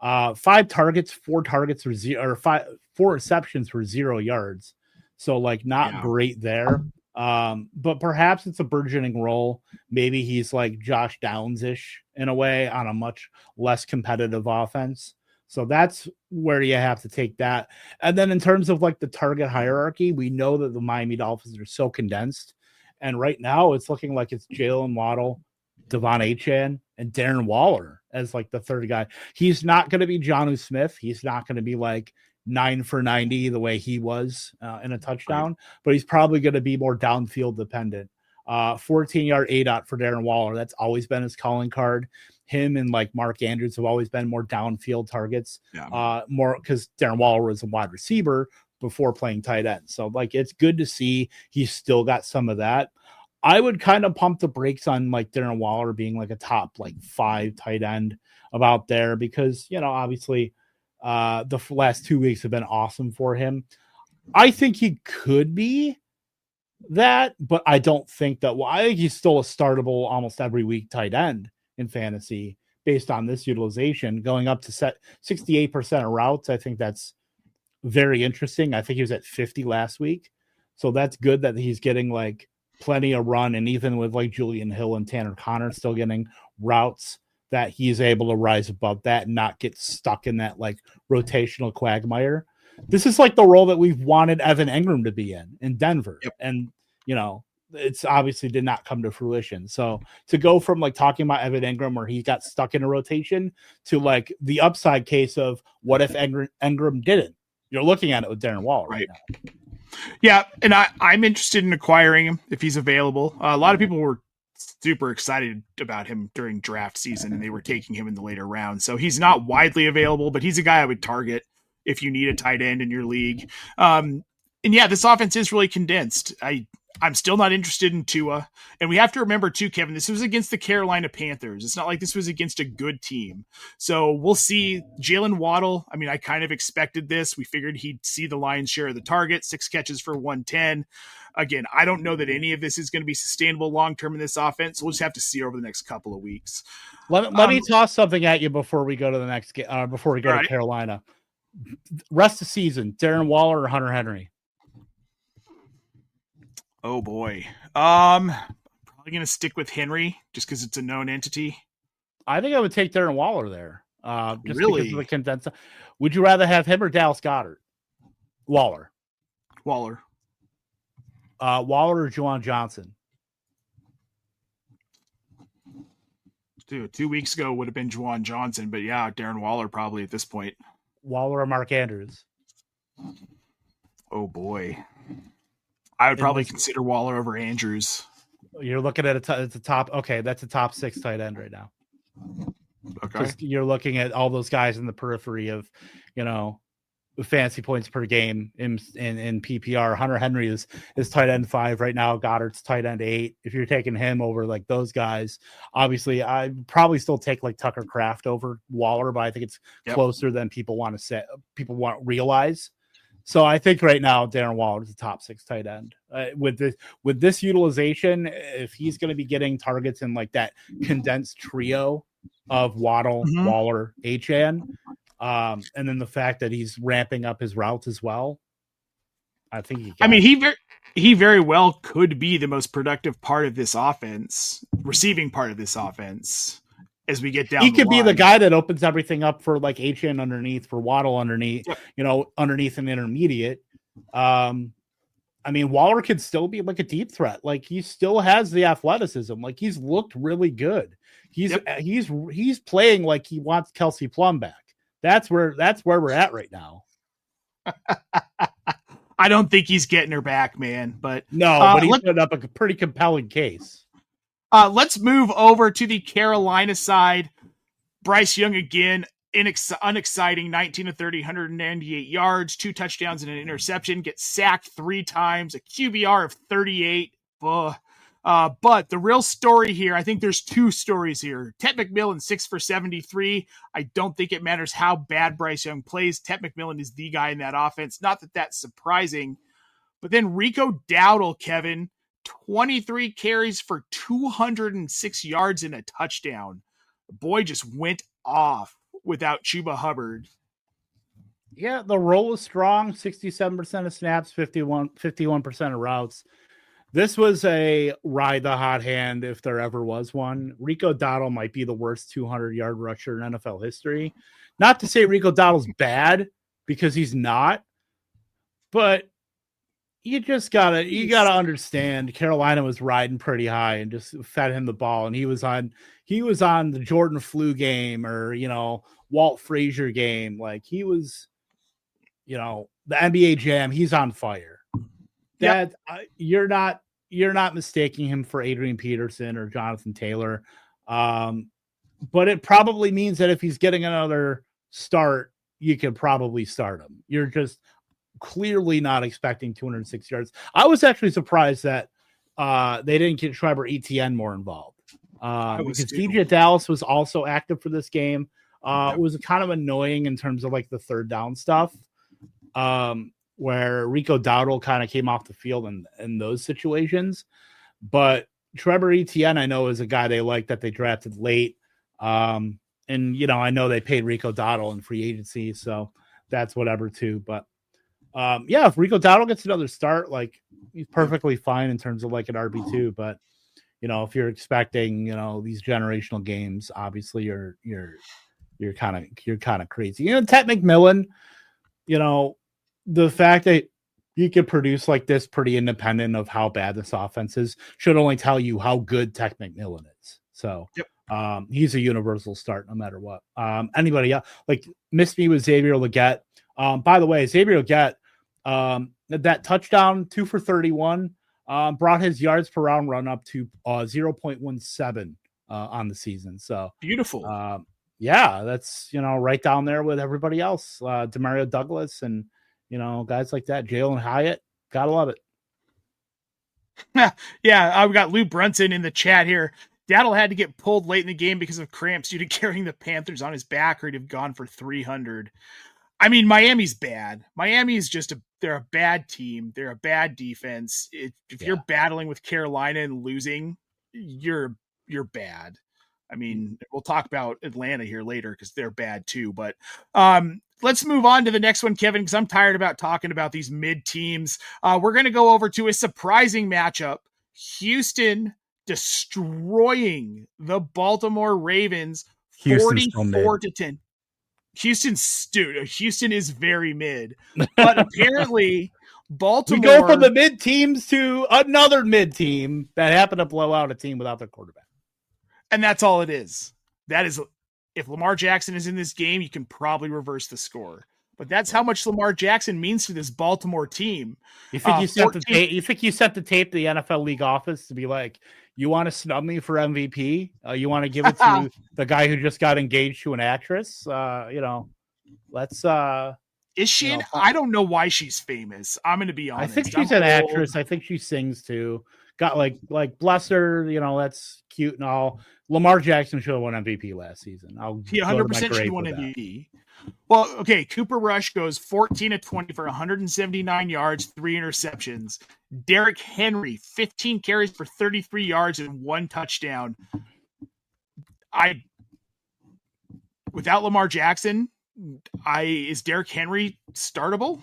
5 targets, 4 targets for 4 receptions for 0 yards. So like not great there. But perhaps it's a burgeoning role. Maybe he's like Josh Downs-ish in a way on a much less competitive offense. So that's where you have to take that. And then in terms of like the target hierarchy, we know that the Miami Dolphins are so condensed. And right now it's looking like it's Jalen Waddle, Devon Achane, and Darren Waller as like the third guy. He's not going to be Jonnu Smith. He's not going to be like 9 for 90 the way he was in a touchdown, but he's probably going to be more downfield dependent. 14-yard ADOT for Darren Waller. That's always been his calling card. Him and like Mark Andrews have always been more downfield targets, more because Darren Waller was a wide receiver before playing tight end. So like, it's good to see he's still got some of that. I would kind of pump the brakes on like Darren Waller being like a top like 5 tight end about there, because, obviously the last 2 weeks have been awesome for him. I think he could be that, but I don't think that. Well, I think he's still a startable almost every week tight end in fantasy based on this utilization, going up to 68% of routes. I think that's very interesting. I think he was at 50 last week. So that's good that he's getting like plenty of run. And even with like Julian Hill and Tanner Connor still getting routes, that he's able to rise above that and not get stuck in that like rotational quagmire. This is like the role that we've wanted Evan Engram to be in Denver. And, it's obviously did not come to fruition. So to go from like talking about Evan Engram where he got stuck in a rotation to like the upside case of what if Engram didn't, you're looking at it with Darren Waller right now. Yeah. And I'm interested in acquiring him if he's available. A lot of people were super excited about him during draft season and they were taking him in the later rounds. So he's not widely available, but he's a guy I would target if you need a tight end in your league. And yeah, this offense is really condensed. I'm still not interested in Tua. And we have to remember too, Kevin, this was against the Carolina Panthers. It's not like this was against a good team. So we'll see. Jalen Waddle, I mean, I kind of expected this. We figured he'd see the lion's share of the target, 6 catches for 110. Again, I don't know that any of this is going to be sustainable long-term in this offense. So we'll just have to see over the next couple of weeks. Let me toss something at you before we go to the next game, before we go to Carolina. Rest of season, Darren Waller or Hunter Henry? Oh boy. Probably going to stick with Henry just because it's a known entity. I think I would take Darren Waller there. Just really? Because of the condensed. Would you rather have him or Dallas Goedert? Waller. Waller or Juwan Johnson? Dude, 2 weeks ago would have been Juwan Johnson, but yeah, Darren Waller probably at this point. Waller or Mark Andrews? Oh boy. I would probably consider Waller over Andrews. You're looking at it's a top. Okay, that's a top 6 tight end right now. Okay. Just, you're looking at all those guys in the periphery of, fantasy points per game in PPR. Hunter Henry is tight end 5 right now. Goddard's tight end 8. If you're taking him over like those guys, obviously I'd probably still take like Tucker Kraft over Waller, but I think it's closer than people want to realize. So I think right now Darren Waller is the top 6 tight end. With this utilization, if he's going to be getting targets in like that condensed trio of Waddle, Waller, HN, and then the fact that he's ramping up his routes as well, I think he very well could be the most productive part of this offense, receiving part of this offense. As we get down, he could be the guy that opens everything up for like HN underneath, for Waddle underneath, underneath an intermediate. Waller could still be like a deep threat. Like he still has the athleticism. Like he's looked really good. He's playing like he wants Kelsey Plum back. That's where we're at right now. I don't think he's getting her back, man. But but he put up a pretty compelling case. Let's move over to the Carolina side. Bryce Young again, unexciting, 19 of 30, 198 yards, 2 touchdowns and an interception, gets sacked 3 times, a QBR of 38. But the real story here, I think there's 2 stories here. Ted McMillan, 6 for 73. I don't think it matters how bad Bryce Young plays. Ted McMillan is the guy in that offense. Not that that's surprising. But then Rico Dowdle, Kevin, 23 carries for 206 yards and a touchdown. The boy just went off without Chuba Hubbard. Yeah, the role is strong. 67% of snaps, 51% of routes. This was a ride the hot hand if there ever was one. Rico Dowdle might be the worst 200-yard rusher in NFL history. Not to say Rico Dowdle's bad, because he's not. But you gotta understand Carolina was riding pretty high and just fed him the ball, and he was on the Jordan Flu game or Walt Frazier game. Like he was, the NBA Jam. He's on fire. That you're not mistaking him for Adrian Peterson or Jonathan Taylor. But it probably means that if he's getting another start, you can probably start him. You're just clearly not expecting 206 yards. I was actually surprised that they didn't get Trevor Etienne more involved because DJ Dallas was also active for this game. It was kind of annoying in terms of like the third down stuff where Rico Dowdle kind of came off the field in those situations. But Trevor Etienne, I know, is a guy they like that they drafted late. And, I know they paid Rico Dowdle in free agency, so that's whatever too. But if Rico Dowdle gets another start, like he's perfectly fine in terms of like an RB2. But if you're expecting these generational games, obviously you're kind of crazy. Ted McMillan, the fact that he can produce like this pretty independent of how bad this offense is should only tell you how good Ted McMillan is. So he's a universal start no matter what. Anybody else like missed me with Xavier Legette. By the way, Xavier Legette, that touchdown 2 for 31 brought his yards per round run up to 0.17 on the season. So beautiful. That's right down there with everybody else. Demario Douglas and guys like that. Jalen Hyatt, gotta love it. Yeah, I've got Lou Brunson in the chat here. Daddle had to get pulled late in the game because of cramps due to carrying the Panthers on his back, or he'd have gone for 300. I mean, Miami's bad. Miami's they're a bad team. They're a bad defense. If you're battling with Carolina and losing, you're bad. I mean, we'll talk about Atlanta here later because they're bad too. But let's move on to the next one, Kevin, because I'm tired about talking about these mid teams. We're going to go over to a surprising matchup. Houston destroying the Baltimore Ravens 44-10. Houston is very mid, but apparently Baltimore. We go from the mid teams to another mid team that happened to blow out a team without their quarterback. And that's all it is. That is, if Lamar Jackson is in this game, you can probably reverse the score. But that's how much Lamar Jackson means to this Baltimore team. You think you sent the tape? You think you sent the tape to the NFL league office to be like, you want to snub me for MVP? You want to give it to the guy who just got engaged to an actress? Let's. Is she? I don't know why she's famous. I'm going to be honest. I think she's an actress. I think she sings too. Got like bless her. That's cute and all. Lamar Jackson should have won MVP last season. He 100% should have won MVP. Well, okay. Cooper Rush goes 14-20 for 179 yards, 3 interceptions. Derrick Henry, 15 carries for 33 yards and 1 touchdown. Without Lamar Jackson, is Derrick Henry startable?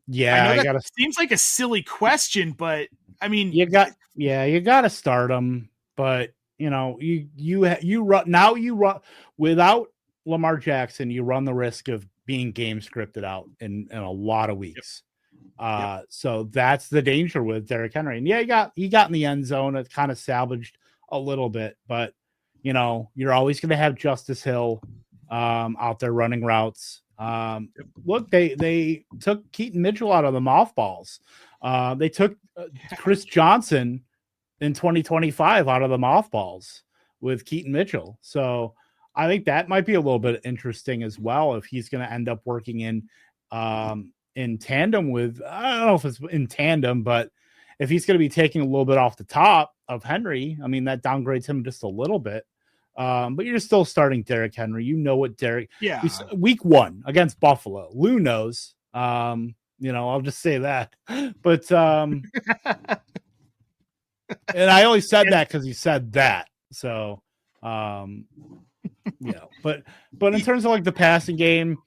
Yeah, I know that seems like a silly question, but I mean, you got to start him, but you run without Lamar Jackson, you run the risk of being game scripted out in a lot of weeks. So that's the danger with Derrick Henry. And he got in the end zone. It kind of salvaged a little bit, but you're always going to have Justice Hill out there running routes. Look, they took Keaton Mitchell out of the mothballs. They took Chris Johnson in 2025 out of the mothballs with Keaton Mitchell. So I think that might be a little bit interesting as well if he's going to end up working in tandem with, I don't know if it's in tandem, but if he's going to be taking a little bit off the top of Henry, I mean, that downgrades him just a little bit. But you're still starting Derrick Henry. You know what Derrick. Yeah. Week 1 against Buffalo. Lou knows. I'll just say that. But and I only said that because he said that. So But in terms of like the passing game,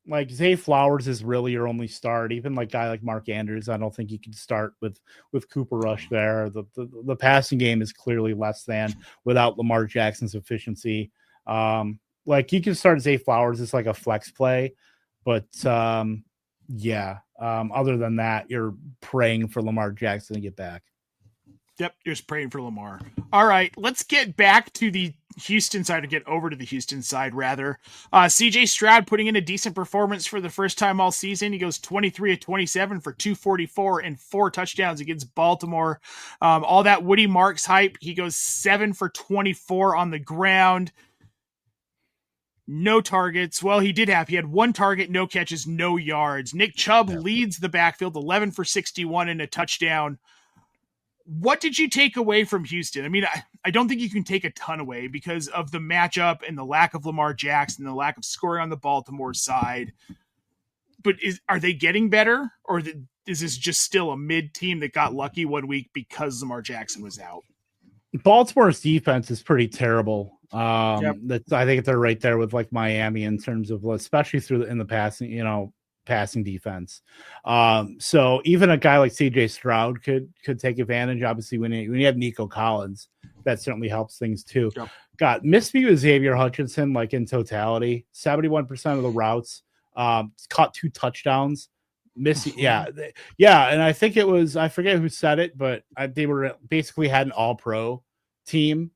like Zay Flowers is really your only start. Even like guy like Mark Andrews, I don't think you can start with Cooper Rush there. The passing game is clearly less than without Lamar Jackson's efficiency. Like you can start Zay Flowers as like a flex play, but other than that, you're praying for Lamar Jackson to get back. Yep, you're just praying for Lamar. All right, let's get back to the Houston side, to get over to the Houston side, rather. CJ Stroud putting in a decent performance for the first time all season. He goes 23-27 for 244 and 4 touchdowns against Baltimore. All that Woody Marks hype. He goes 7 for 24 on the ground. No targets. Well, he had 1 target, no catches, no yards. Nick Chubb leads the backfield, 11 for 61 and a touchdown. What did you take away from Houston? I mean, I don't think you can take a ton away because of the matchup and the lack of Lamar Jackson, the lack of scoring on the Baltimore side. But are they getting better, or is this just still a mid team that got lucky one week because Lamar Jackson was out? Baltimore's defense is pretty terrible. I think they're right there with like Miami in terms of, especially in the passing defense. So even a guy like CJ Stroud could take advantage. Obviously, when you have Nico Collins, that certainly helps things too. Yep. Missed me with Xavier Hutchinson, like in totality, 71% of the routes, caught 2 touchdowns. And I think it was, I forget who said it, but they were basically had an all-pro team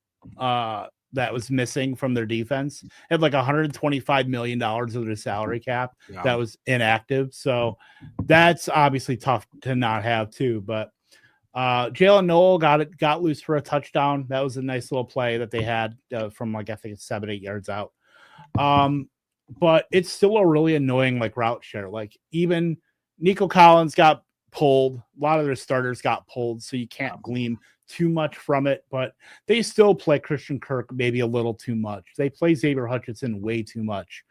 that was missing from their defense. Had like $125 million of their salary cap that was inactive. So that's obviously tough to not have too. But Jalen Noel got loose for a touchdown. That was a nice little play that they had from like, I think it's 7-8 yards out. But it's still a really annoying like route share. Like even Nico Collins got pulled. A lot of their starters got pulled, so you can't glean too much from it, but they still play Christian Kirk maybe a little too much. They play Xavier Hutchinson way too much.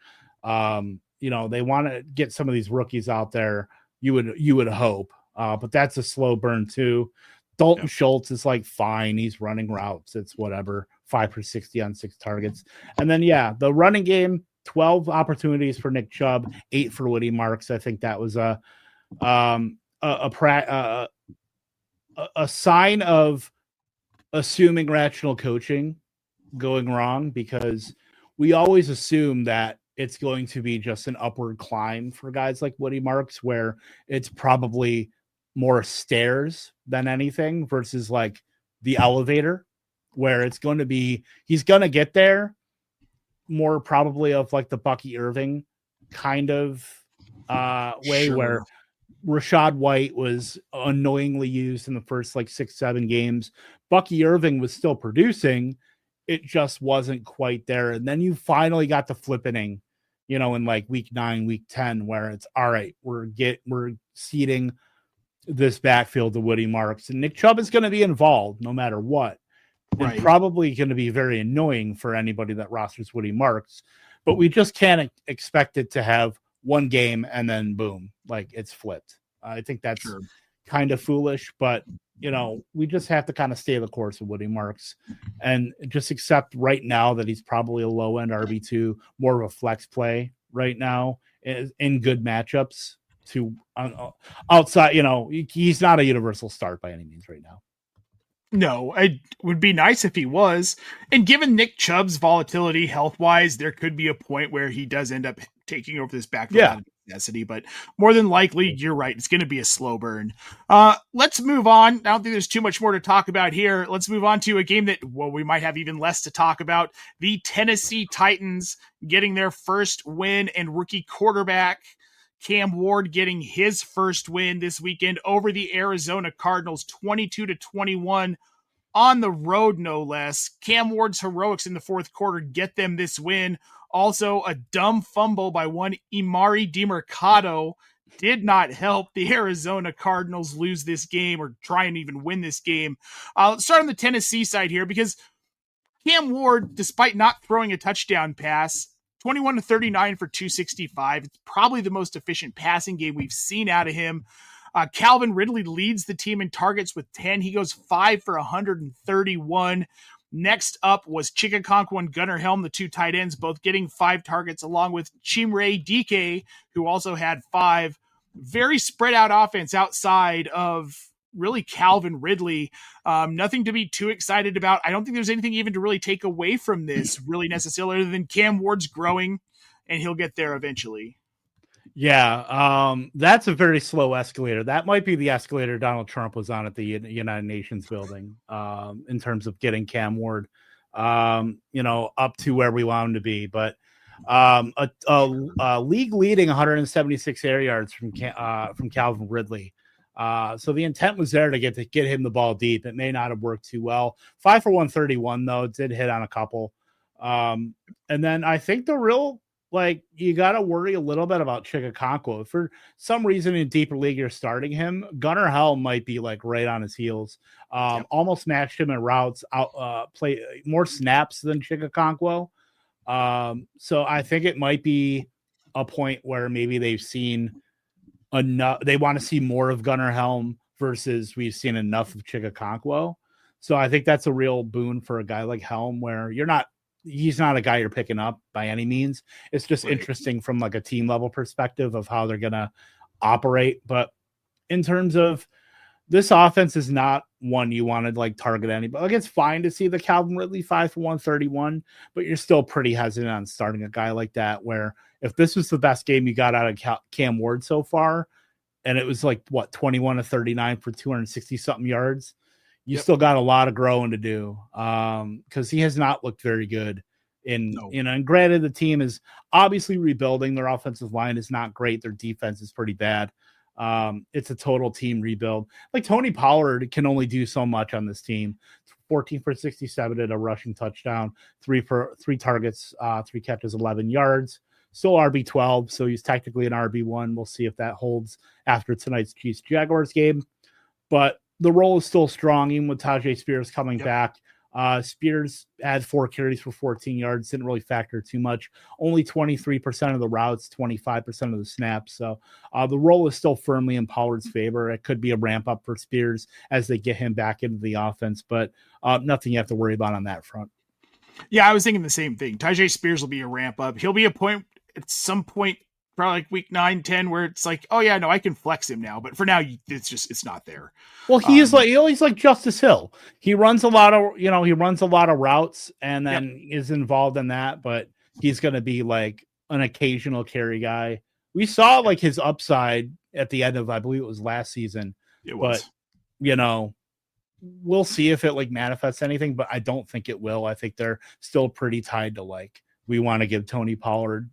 They want to get some of these rookies out there. You would hope, but that's a slow burn too. Dalton Schultz is like fine. He's running routes. It's whatever. 5 for 60 on 6 targets. And then, the running game, 12 opportunities for Nick Chubb, 8 for Woody Marks. I think that was a sign of assuming rational coaching going wrong, because we always assume that it's going to be just an upward climb for guys like Woody Marks, where it's probably more stairs than anything versus like the elevator, where it's going to be, he's going to get there more probably of like the Bucky Irving kind of way, sure, where Rashad White was annoyingly used in the first like 6-7 games. Bucky Irving was still producing. It just wasn't quite there. And then you finally got the flippening, in like week 9, week 10, where it's all right, we're seeding this backfield to Woody Marks, and Nick Chubb is going to be involved no matter what. Right. And probably going to be very annoying for anybody that rosters Woody Marks, but we just can't expect it to have one game and then boom, like it's flipped. I think that's kind of foolish, but we just have to kind of stay the course with Woody Marks and just accept right now that he's probably a low end RB2, more of a flex play right now in good matchups to outside, he's not a universal start by any means right now. No, it would be nice if he was. And given Nick Chubb's volatility health-wise, there could be a point where he does end up taking over this backfield out of necessity. But more than likely, you're right. It's going to be a slow burn. Let's move on. I don't think there's too much more to talk about here. Let's move on to a game that, we might have even less to talk about. The Tennessee Titans getting their first win, and rookie quarterback Cam Ward getting his first win this weekend over the Arizona Cardinals, 22-21 on the road, no less. Cam Ward's heroics in the fourth quarter get them this win. Also, a dumb fumble by one Emari Demercado did not help the Arizona Cardinals lose this game or try and even win this game. Let's start on the Tennessee side here, because Cam Ward, despite not throwing a touchdown pass, 21-39 for 265. It's probably the most efficient passing game we've seen out of him. Calvin Ridley leads the team in targets with 10. He goes 5 for 131. Next up was Chikakonkwo and Gunnar Helm, the 2 tight ends, both getting 5 targets, along with Chimere Dike, who also had 5. Very spread out offense outside of really Calvin Ridley. Nothing to be too excited about. I don't think there's anything even to really take away from this really necessarily, other than Cam Ward's growing and he'll get there eventually. Yeah. That's a very slow escalator. That might be the escalator Donald Trump was on at the United Nations building, in terms of getting Cam Ward, up to where we want him to be. But a league leading 176 air yards from Calvin Ridley. So the intent was there to get him the ball deep. It may not have worked too well. 5 for 131 though, did hit on a couple. And then I think the real, you got to worry a little bit about Chikakonkwo. If for some reason in deeper league you're starting him, Gunnar Helm might be right on his heels. Almost matched him in routes, play more snaps than Chikakonkwo. So I think it might be a point where maybe they've seen enough. They want to see more of Gunnar Helm versus we've seen enough of Chikakonkwo. So I think that's a real boon for a guy like Helm, where he's not a guy you're picking up by any means. It's just interesting from a team level perspective of how they're going to operate. But in terms of this offense is not one you want to target anybody. It's fine to see the Calvin Ridley 5 for 131, but you're still pretty hesitant on starting a guy like that, where if this was the best game you got out of Cam Ward so far, and it was 21-39 for 260 something yards, you still got a lot of growing to do, because he has not looked very good. And granted, the team is obviously rebuilding. Their offensive line is not great. Their defense is pretty bad. It's a total team rebuild. Tony Pollard can only do so much on this team. 14 for 67 at a rushing touchdown, 3 targets, 3 catches, 11 yards. still RB12, so he's technically an RB1. We'll see if that holds after tonight's Chiefs Jaguars game. But the role is still strong, even with Tajay Spears coming back. Spears had 4 carries for 14 yards, didn't really factor too much. Only 23% of the routes, 25% of the snaps. So the role is still firmly in Pollard's favor. It could be a ramp up for Spears as they get him back into the offense, but nothing you have to worry about on that front. Yeah, I was thinking the same thing. Tajay Spears will be a ramp up. He'll be a point at some point, probably like week 9, 10, where it's like, oh yeah, no, I can flex him now. But for now, it's not there. Well, he's like Justice Hill. He runs a lot of routes and then is involved in that, but he's going to be like an occasional carry guy. We saw like his upside at the end of, I believe it was last season. It was. But, we'll see if it like manifests anything, but I don't think it will. I think they're still pretty tied to like, we want to give Tony Pollard,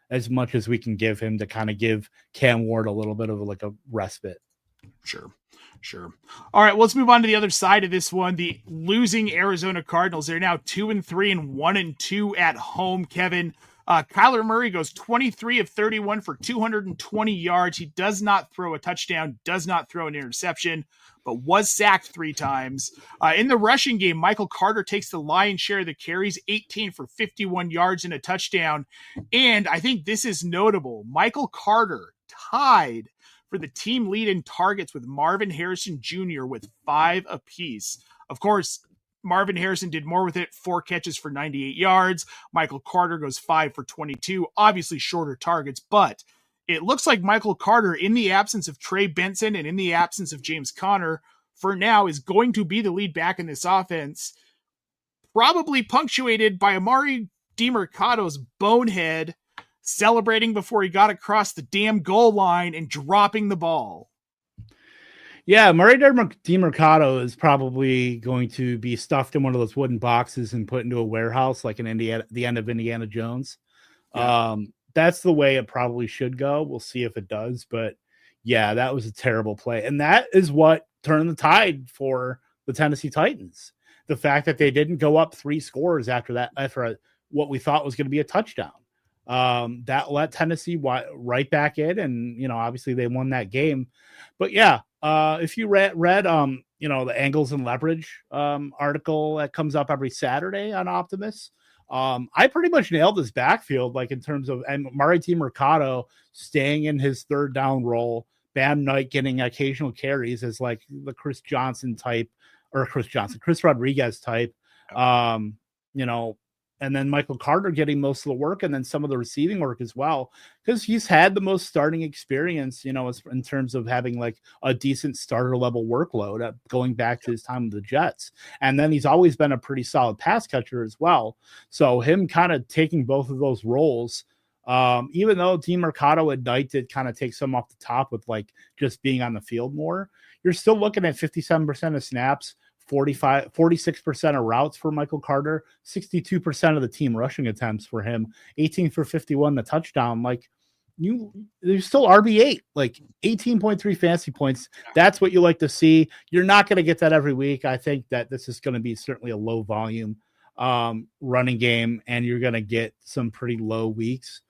as much as we can give him to kind of give Cam Ward a little bit of like a respite. Sure. All right, well, let's move on to the other side of this one. The losing Arizona Cardinals. They're now 2-3 and 1-2 at home, Kevin. Kyler Murray goes 23 of 31 for 220 yards. He does not throw a touchdown, does not throw an interception, but was sacked 3 times. In the rushing game, Michael Carter takes the lion's share of the carries, 18 for 51 yards and a touchdown. And I think this is notable. Michael Carter tied for the team lead in targets with Marvin Harrison Jr. with 5 apiece. Of course, Marvin Harrison did more with it, 4 catches for 98 yards. Michael Carter goes 5 for 22, obviously shorter targets, but it looks like Michael Carter, in the absence of Trey Benson and in the absence of James Conner, for now is going to be the lead back in this offense, probably punctuated by Amari DiMercado's bonehead celebrating before he got across the damn goal line and dropping the ball. Yeah, Murray DiMercado is probably going to be stuffed in one of those wooden boxes and put into a warehouse like in the end of Indiana Jones. Yeah. That's the way it probably should go. We'll see if it does. But yeah, that was a terrible play. And that is what turned the tide for the Tennessee Titans. The fact that they didn't go up 3 scores after what we thought was going to be a touchdown. That let Tennessee right back in. And, obviously they won that game. But yeah, if you read the Angles and Leverage article that comes up every Saturday on Optimus, I pretty much nailed this backfield, like in terms of Amari Mercado staying in his third down role, Bam Knight getting occasional carries as like the Chris Rodriguez type, and then Michael Carter getting most of the work and then some of the receiving work as well, because he's had the most starting experience, in terms of having like a decent starter level workload going back to his time with the Jets. And then he's always been a pretty solid pass catcher as well. So him kind of taking both of those roles, even though DiMercado at night did kind of take some off the top with like just being on the field more, you're still looking at 57% of snaps, 46% of routes for Michael Carter, 62% of the team rushing attempts for him, 18 for 51, the touchdown. Like they're still RB8, like 18.3 fantasy points. That's what you like to see. You're not going to get that every week. I think that this is going to be certainly a low volume running game, and you're going to get some pretty low weeks.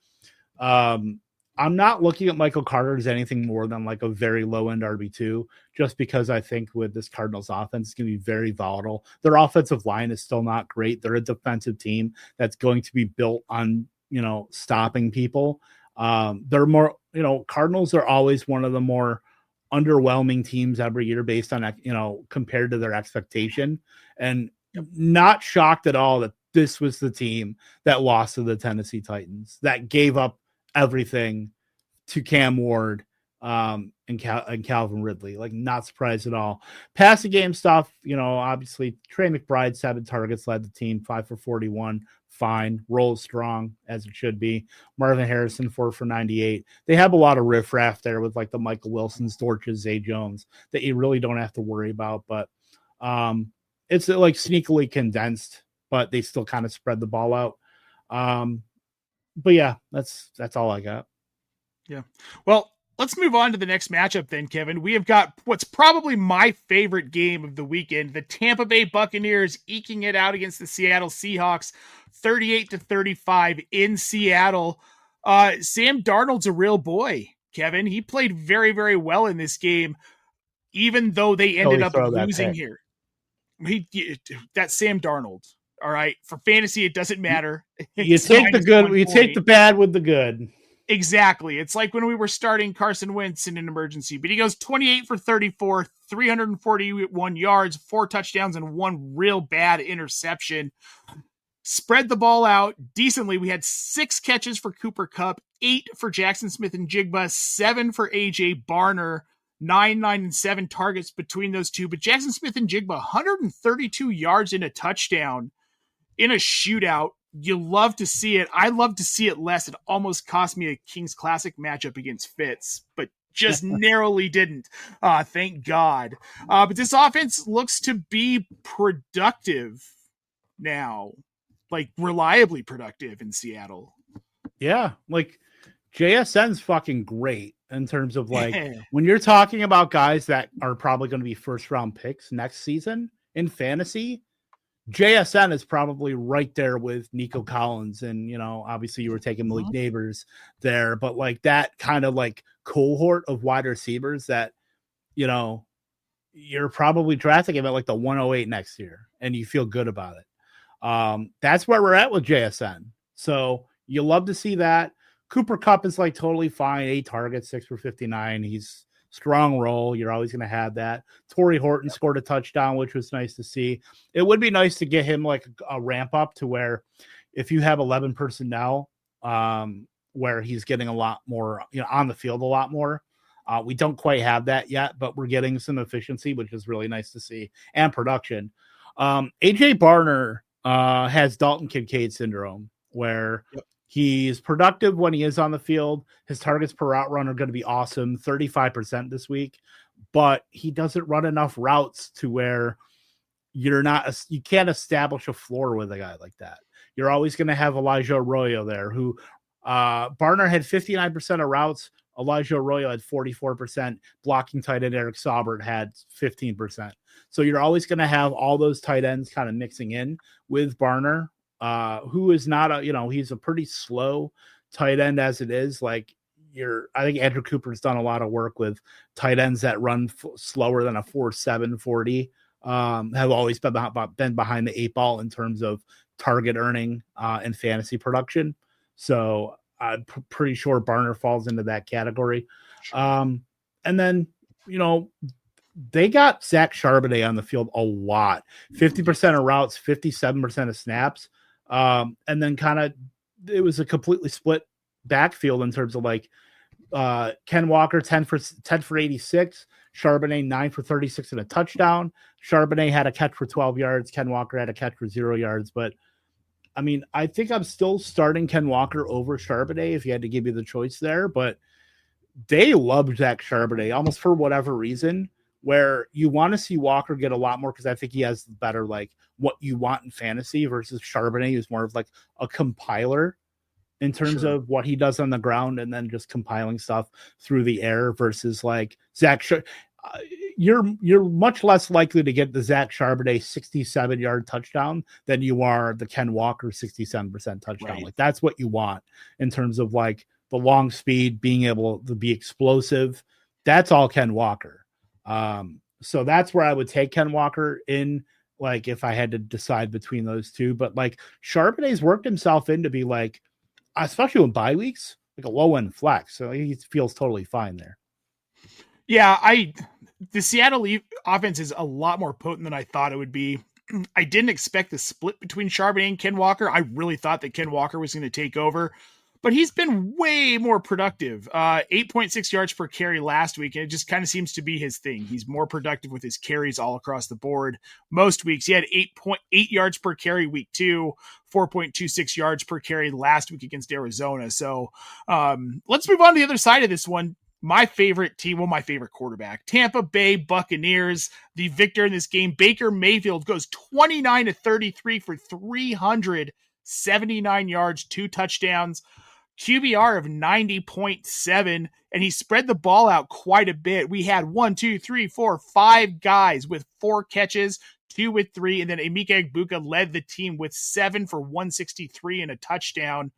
I'm not looking at Michael Carter as anything more than like a very low end RB2, just because I think with this Cardinals offense, it's going to be very volatile. Their offensive line is still not great. They're a defensive team that's going to be built on, stopping people. They're more, Cardinals are always one of the more underwhelming teams every year based on, compared to their expectation, and not shocked at all that this was the team that lost to the Tennessee Titans, that gave up everything to Cam Ward and Calvin Ridley. Like, not surprised at all. Passing game stuff, obviously Trey McBride, 7 targets, led the team, 5 for 41. Fine. Roll strong as it should be. Marvin Harrison, 4 for 98. They have a lot of riffraff there with like the Michael Wilsons, Dorches, Zay Jones that you really don't have to worry about. But it's like sneakily condensed, but they still kind of spread the ball out. But yeah, that's all I got. Yeah. Well, let's move on to the next matchup then, Kevin. We have got what's probably my favorite game of the weekend. The Tampa Bay Buccaneers eking it out against the Seattle Seahawks, 38-35 in Seattle. Sam Darnold's a real boy, Kevin. He played very, very well in this game, even though they ended Totally up throw that losing pick. here. That's Sam Darnold. All right. For fantasy, it doesn't matter. You It's take the minus good, you take 140. the bad with the good. Exactly. It's like when we were starting Carson Wentz in an emergency, but he goes 28 for 34, 341 yards, 4 touchdowns, and 1 real bad interception. Spread the ball out decently. We had 6 catches for Cooper Kupp, 8 for Jackson Smith and Jigba, 7 for AJ Barner, 9, and 7 targets between those two. But Jackson Smith and Jigba, 132 yards and a touchdown in a shootout. You love to see it. I love to see it less. It almost cost me a Kings Classic matchup against Fitz, but just narrowly didn't. Thank God. But this offense looks to be productive now, like reliably productive in Seattle. Yeah, like JSN's fucking great in terms of like when you're talking about guys that are probably going to be first round picks next season in fantasy. JSN is probably right there with Nico Collins, and obviously you were taking Malik Neighbors there, but like that kind of like cohort of wide receivers that you're probably drafting him at like the 108 next year, and you feel good about it. That's where we're at with JSN. So you love to see that. Cooper Kupp is like totally fine. 8 targets, 6 for 59. He's strong role. You're always going to have that. Torrey Horton scored a touchdown, which was nice to see. It would be nice to get him like a ramp up to where if you have 11 personnel, where he's getting a lot more, on the field a lot more. We don't quite have that yet, but we're getting some efficiency, which is really nice to see, and production. AJ Barner has Dalton Kincaid syndrome, where he's productive when he is on the field. His targets per route run are going to be awesome, 35% this week, but he doesn't run enough routes to where you can't establish a floor with a guy like that. You're always going to have Elijah Arroyo there, who Barner had 59% of routes. Elijah Arroyo had 44%. Blocking tight end Eric Saubert had 15%. So you're always going to have all those tight ends kind of mixing in with Barner, who is not he's a pretty slow tight end as it is. Like I think Andrew Cooper's done a lot of work with tight ends that run slower than a 4.7 40. Have always been behind the 8 ball in terms of target earning and fantasy production. So I'm pretty sure Barner falls into that category. Sure. And then, they got Zach Charbonnet on the field a lot, 50% of routes, 57% of snaps. And then it was a completely split backfield in terms of like Ken Walker, 10 for 86, Charbonnet 9 for 36 and a touchdown. Charbonnet had a catch for 12 yards. Ken Walker had a catch for 0 yards, but I mean, I think I'm still starting Ken Walker over Charbonnet if you had to give me the choice there, but they love Zach Charbonnet almost for whatever reason, where you want to see Walker get a lot more because I think he has better like what you want in fantasy versus Charbonnet, who's more of like a compiler in terms of what he does on the ground and then just compiling stuff through the air versus like Zach. You're much less likely to get the Zach Charbonnet 67-yard touchdown than you are the Ken Walker 67% touchdown. Right. Like that's what you want in terms of like the long speed, being able to be explosive. That's all Ken Walker. So that's where I would take Ken Walker in, like if I had to decide between those two. But like Charbonnet's worked himself in to be like, especially in bye weeks, like a low end flex. So he feels totally fine there. Yeah, the Seattle offense is a lot more potent than I thought it would be. I didn't expect the split between Charbonnet and Ken Walker. I really thought that Ken Walker was going to take over, but he's been way more productive. 8.6 yards per carry last week, and it just kind of seems to be his thing. He's more productive with his carries all across the board. Most weeks, he had 8.8 yards per carry week 2, 4.26 yards per carry last week against Arizona. So let's move on to the other side of this one. My favorite team, my favorite quarterback, Tampa Bay Buccaneers, the victor in this game. Baker Mayfield goes 29 to 33 for 379 yards, 2 touchdowns, QBR of 90.7, and he spread the ball out quite a bit. We had 5 guys with 4 catches, 2 with 3, and then Emeka Egbuka led the team with 7 for 163 and a touchdown.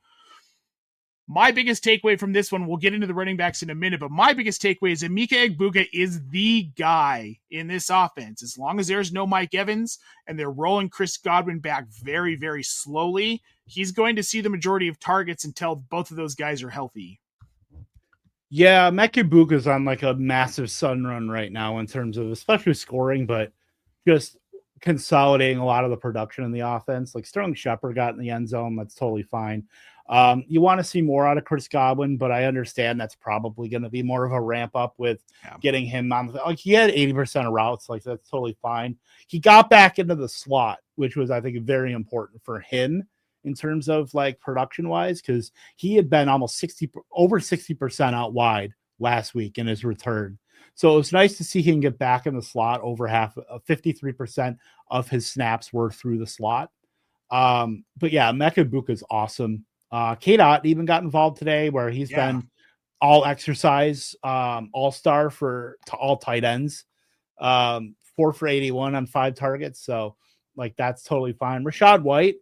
My biggest takeaway from this one, we'll get into the running backs in a minute, but my biggest takeaway is Emeka Egbuka is the guy in this offense. As long as there's no Mike Evans and they're rolling Chris Godwin back very, very slowly, he's going to see the majority of targets until both of those guys are healthy. Yeah, Mekabuka's on like a massive sun run right now in terms of especially scoring, but just consolidating a lot of the production in the offense. Like Sterling Shepard got in the end zone. That's totally fine. You want to see more out of Chris Godwin, but I understand that's probably going to be more of a ramp up with getting him on. Like he had 80% of routes. Like that's totally fine. He got back into the slot, which was, I think, very important for him in terms of like production wise, because he had been almost over 60% out wide last week in his return. So it was nice to see him get back in the slot. Over 53% of his snaps were through the slot. But yeah, Mekabuka is awesome. K-Dot even got involved today where he's been all exercise, all-star for all tight ends, 4 for 81 on 5 targets. So like, that's totally fine. Rachaad White,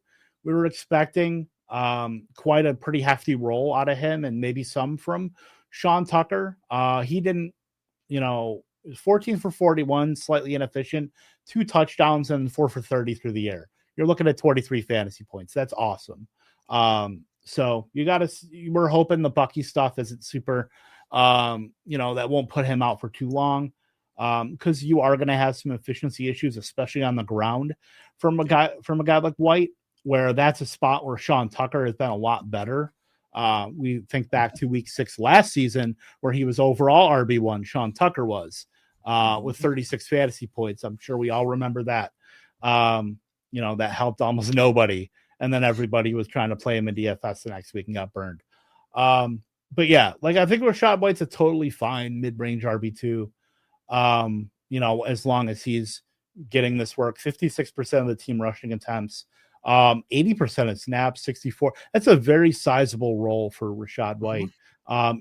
we were expecting quite a pretty hefty roll out of him and maybe some from Sean Tucker. He didn't, 14 for 41, slightly inefficient, 2 touchdowns and 4 for 30 through the air. You're looking at 23 fantasy points. That's awesome. So we're hoping the Bucky stuff isn't super, that won't put him out for too long. Because you are going to have some efficiency issues, especially on the ground from a guy like White, where that's a spot where Sean Tucker has been a lot better. We think back to week 6 last season where he was overall RB1. Sean Tucker was with 36 fantasy points. I'm sure we all remember that. That helped almost nobody. And then everybody was trying to play him in DFS the next week and got burned. But yeah, like I think Rachaad White's a totally fine mid-range RB2. As long as he's getting this work. 56% of the team rushing attempts, 80% of snaps, 64. That's a very sizable role for Rachaad White,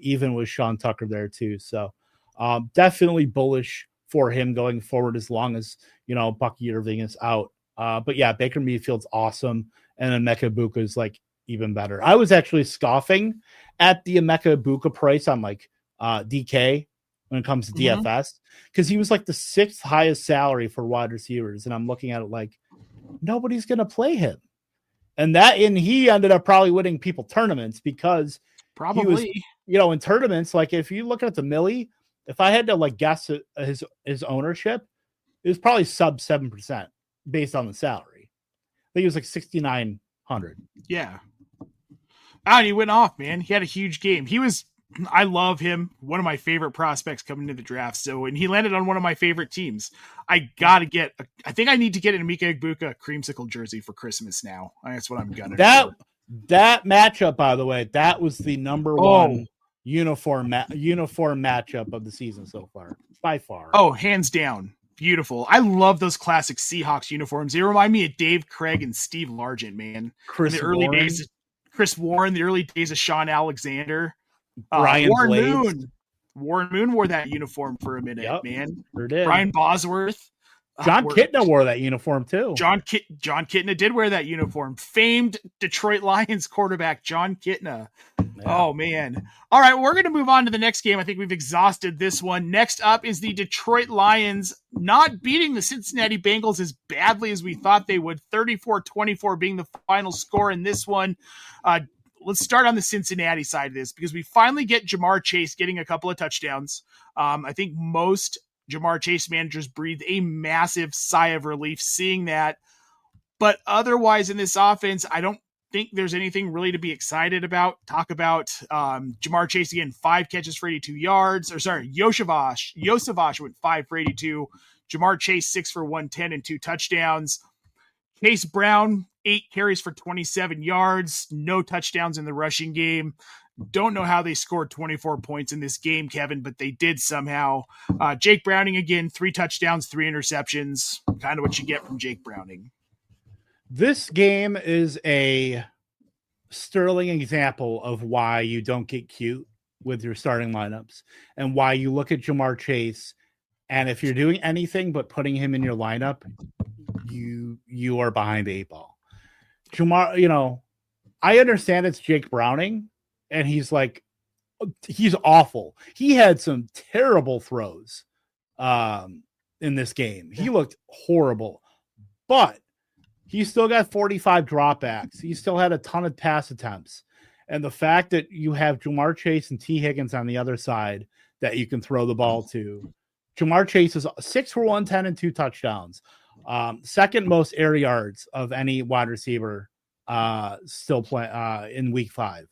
even with Sean Tucker there too. So definitely bullish for him going forward as long as, Bucky Irving is out. But yeah, Baker Mayfield's awesome. And then Emeka is like even better. I was actually scoffing at the Emeka price on like DK when it comes to DFS, because he was like the 6th highest salary for wide receivers. And I'm looking at it like nobody's going to play him. And he ended up probably winning people tournaments because he was, in tournaments, like if you look at the Millie, if I had to like guess his ownership, it was probably sub 7% based on the salary. I think he was like 6,900. Yeah. And he went off, man. He had a huge game. I love him. One of my favorite prospects coming into the draft. So, and he landed on one of my favorite teams. I think I need to get an Emeka Egbuka creamsicle jersey for Christmas now. That's what I'm gonna do. That matchup, by the way, that was the number one uniform matchup of the season so far, by far. Oh, hands down. Beautiful. I love those classic Seahawks uniforms. They remind me of Dave Craig and Steve Largent, man. Chris Warren, the early days of Sean Alexander. Warren Moon wore that uniform for a minute, man. Sure did. Brian Bosworth. John Kitna wore that uniform too. John Kitna did wear that uniform. Famed Detroit Lions quarterback John Kitna. Yeah. Oh, man. All right, we're going to move on to the next game. I think we've exhausted this one. Next up is the Detroit Lions not beating the Cincinnati Bengals as badly as we thought they would. 34-24 being the final score in this one. Let's start on the Cincinnati side of this because we finally get Jamar Chase getting a couple of touchdowns. I think most Jamar Chase managers breathe a massive sigh of relief seeing that. But otherwise in this offense, I don't think there's anything really to be excited about. Talk about Jamar Chase again, 5 catches for 82 yards. Yosavash went 5 for 82. Jamar Chase 6 for 110 and 2 touchdowns. Chase Brown, 8 carries for 27 yards. No touchdowns in the rushing game. Don't know how they scored 24 points in this game, Kevin, but they did somehow. Jake Browning, again, 3 touchdowns, 3 interceptions. Kind of what you get from Jake Browning. This game is a sterling example of why you don't get cute with your starting lineups and why you look at Jamar Chase. And if you're doing anything but putting him in your lineup, you are behind the 8 ball. Jamar, I understand it's Jake Browning, and he's awful. He had some terrible throws in this game. He looked horrible, but he still got 45 dropbacks. He still had a ton of pass attempts. And the fact that you have Jamar Chase and T. Higgins on the other side that you can throw the ball to. Jamar Chase is 6 for 110 and 2 touchdowns. Second most air yards of any wide receiver still play in week 5.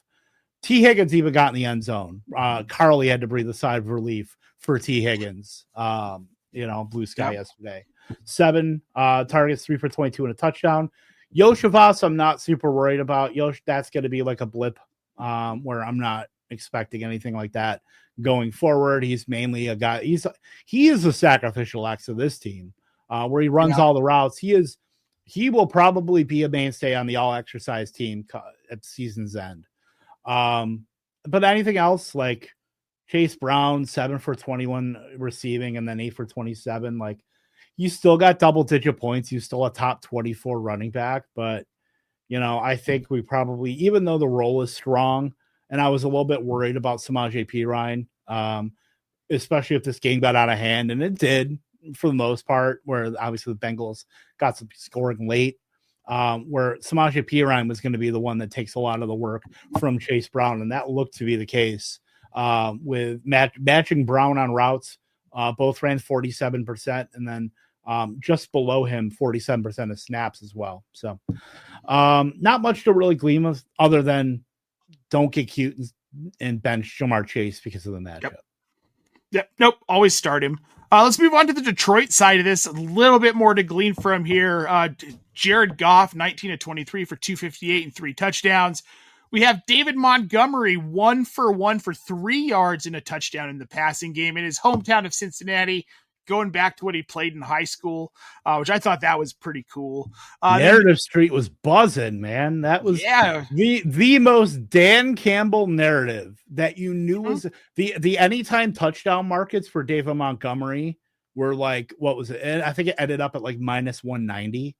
T. Higgins even got in the end zone. Carly had to breathe a sigh of relief for T. Higgins. Blue sky yesterday. 7 targets, 3 for 22 and a touchdown. Yoshavas, I'm not super worried about. That's going to be like a blip where I'm not expecting anything like that going forward. He's mainly a guy. He is a sacrificial X of this team where he runs all the routes. He will probably be a mainstay on the all exercise team at season's end. But anything else like Chase Brown, 7 for 21 receiving and then 8 for 27, like you still got double-digit points. You still a top 24 running back. But, I think we probably, even though the role is strong, and I was a little bit worried about Samaje Perine, especially if this game got out of hand, and it did for the most part, where obviously the Bengals got some scoring late, where Samaje Perine was going to be the one that takes a lot of the work from Chase Brown, and that looked to be the case with matching Brown on routes. Both ran 47%, and then just below him, 47% of snaps as well. So not much to really glean of other than don't get cute and bench Jamar Chase because of the matchup. Yep. Nope. Always start him. Let's move on to the Detroit side of this. A little bit more to glean from here. Jared Goff, 19 of 23 for 258 and 3 touchdowns. We have David Montgomery, 1 for 1 for 3 yards and a touchdown in the passing game in his hometown of Cincinnati, going back to what he played in high school, which I thought that was pretty cool. Narrative Street was buzzing, man. That was the most Dan Campbell narrative that you knew was the anytime touchdown markets for David Montgomery were like, what was it? And I think it ended up at like minus 190.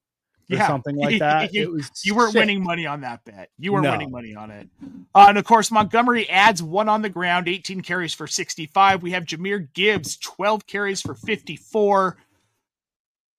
Or something like that. You weren't winning money on that bet. You weren't winning money on it. And of course, Montgomery adds 1 on the ground, 18 carries for 65. We have Jahmyr Gibbs, 12 carries for 54.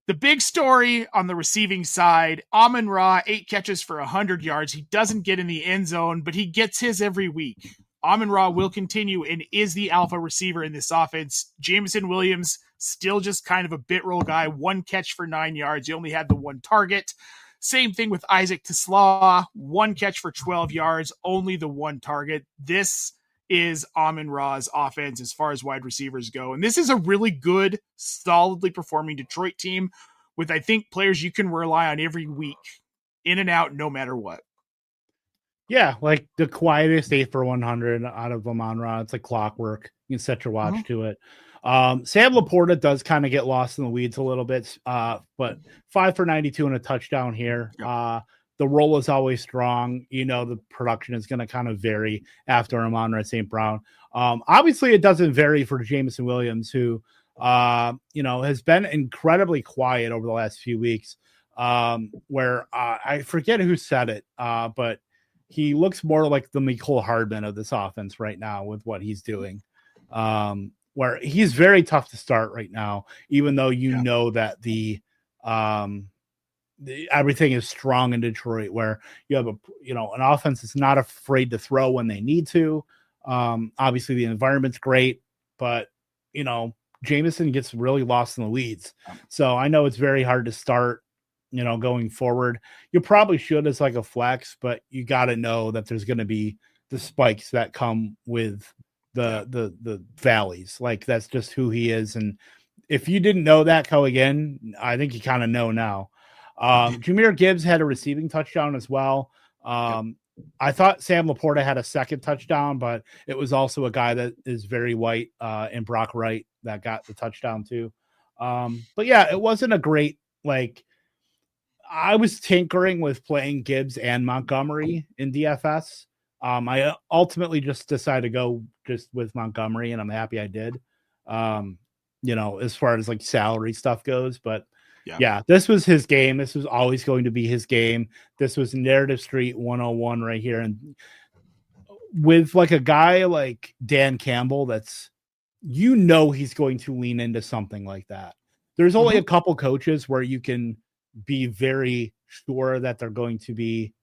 The big story on the receiving side, Amon-Ra, 8 catches for 100 yards. He doesn't get in the end zone, but he gets his every week. Amon-Ra will continue and is the alpha receiver in this offense. Jameson Williams, still just kind of a bit roll guy, 1 catch for 9 yards. He only had the 1 target. Same thing with Isaac Tesla, 1 catch for 12 yards, only the 1 target. This is Amon-Ra's offense as far as wide receivers go. And this is a really good, solidly performing Detroit team with, I think, players you can rely on every week, in and out, no matter what. Yeah, like the quietest 8 for 100 out of Amon-Ra. It's like clockwork. You can set your watch to it. Sam Laporta does kind of get lost in the weeds a little bit, but 5 for 92 and a touchdown here. The role is always strong. The production is going to kind of vary after Amon-Ra St. Brown. Obviously, it doesn't vary for Jameson Williams, who, has been incredibly quiet over the last few weeks, where I forget who said it, but he looks more like the Mecole Hardman of this offense right now with what he's doing. Where he's very tough to start right now, even though know that the everything is strong in Detroit, where you have an offense that's not afraid to throw when they need to. Obviously the environment's great, but Jameson gets really lost in the weeds. So I know it's very hard to start, going forward. You probably should as like a flex, but you got to know that there's going to be the spikes that come with the valleys. Like that's just who he is. And if you didn't know that going in, I think you kind of know now. Jahmyr Gibbs had a receiving touchdown as well. I thought Sam Laporta had a second touchdown, but it was also a guy that is very white and Brock Wright that got the touchdown too. But yeah, it wasn't a great, I was tinkering with playing Gibbs and Montgomery in DFS. I ultimately just decided to go just with Montgomery, and I'm happy I did. As far as like salary stuff goes, but yeah, this was his game. This was always going to be his game. This was Narrative Street 101 right here. And with like a guy like Dan Campbell, that's, he's going to lean into something like that. There's only a couple coaches where you can be very sure that they're going to be,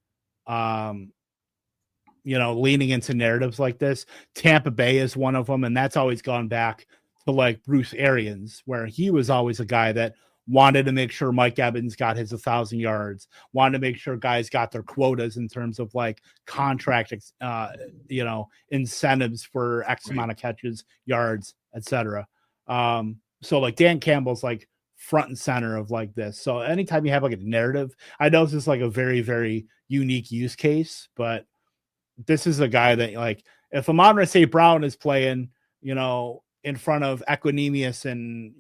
leaning into narratives like this. Tampa Bay is one of them, and that's always gone back to like Bruce Arians, where he was always a guy that wanted to make sure Mike Evans got his 1,000 yards, wanted to make sure guys got their quotas in terms of like contract, incentives for X amount of catches, yards, etc. So like Dan Campbell's like front and center of like this. So anytime you have like a narrative, I know this is like a very, very unique use case, but this is a guy that, like, if Amon-Ra St. Brown is playing, in front of Equanimous and,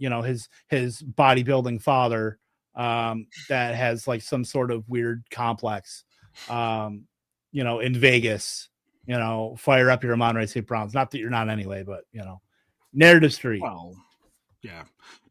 his bodybuilding father, that has like some sort of weird complex, in Vegas, fire up your Amon-Ra St. Browns. Not that you're not anyway, but, narrative street. Well, yeah,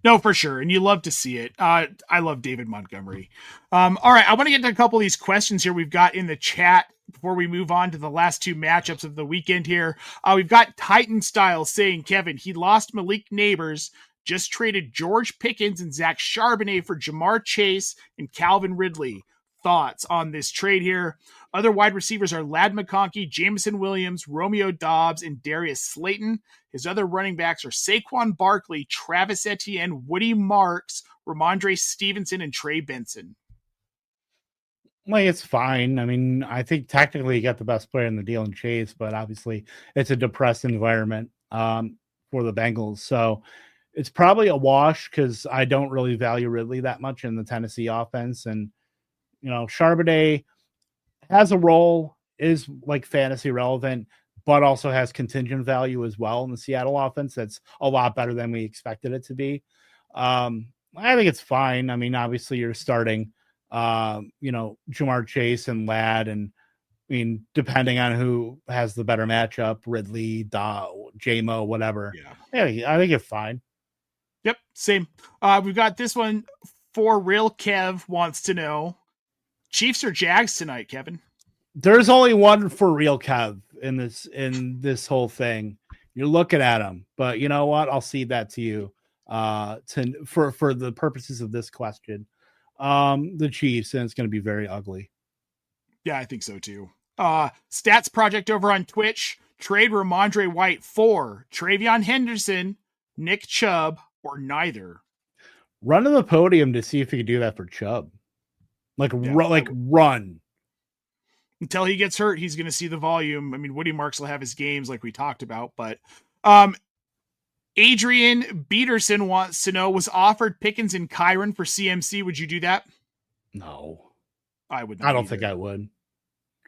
no, for sure. And you love to see it. I love David Montgomery. All right. I want to get to a couple of these questions here we've got in the chat before we move on to the last two matchups of the weekend here. We've got Titan Style saying, Kevin, he lost Malik Neighbors, just traded George Pickens and Zach Charbonnet for Jamar Chase and Calvin Ridley. Thoughts on this trade here? Other wide receivers are Ladd McConkey, Jameson Williams, Romeo Dobbs, and Darius Slayton. His other running backs are Saquon Barkley, Travis Etienne, Woody Marks, Ramondre Stevenson, and Trey Benson. Like, it's fine. I mean, I think technically you got the best player in the deal in Chase, but obviously it's a depressed environment for the Bengals. So it's probably a wash because I don't really value Ridley that much in the Tennessee offense. And, Charbonnet has a role, is like fantasy relevant, but also has contingent value as well in the Seattle offense. That's a lot better than we expected it to be. I think it's fine. I mean, obviously you're starting, Jamar Chase and Ladd, and I mean, depending on who has the better matchup, Ridley, J-Mo, whatever. Yeah, I think it's fine. Yep, same. We've got this one for Real Kev wants to know, Chiefs or Jags tonight, Kevin? There's only one for Real Kev in this whole thing. You're looking at him, but you know what? I'll cede that to you for the purposes of this question. The Chiefs, and it's going to be very ugly. Yeah, I think so too. Stats Project over on Twitch, trade Ramondre White for Travion Henderson, Nick Chubb, or neither. Run to the podium to see if you can do that for Chubb. Run. Until he gets hurt, he's going to see the volume. I mean, Woody Marks will have his games like we talked about, but Adrian Peterson wants to know, was offered Pickens and Kyron for CMC. Would you do that? No. I would not. I don't think I would.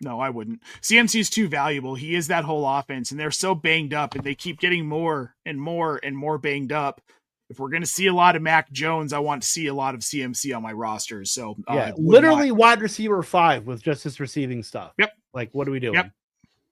No, I wouldn't. CMC is too valuable. He is that whole offense, and they're so banged up, and they keep getting more and more and more banged up. If we're going to see a lot of Mac Jones, I want to see a lot of CMC on my rosters. So literally wide receiver 5 with just his receiving stuff. Yep. Like, what are we doing?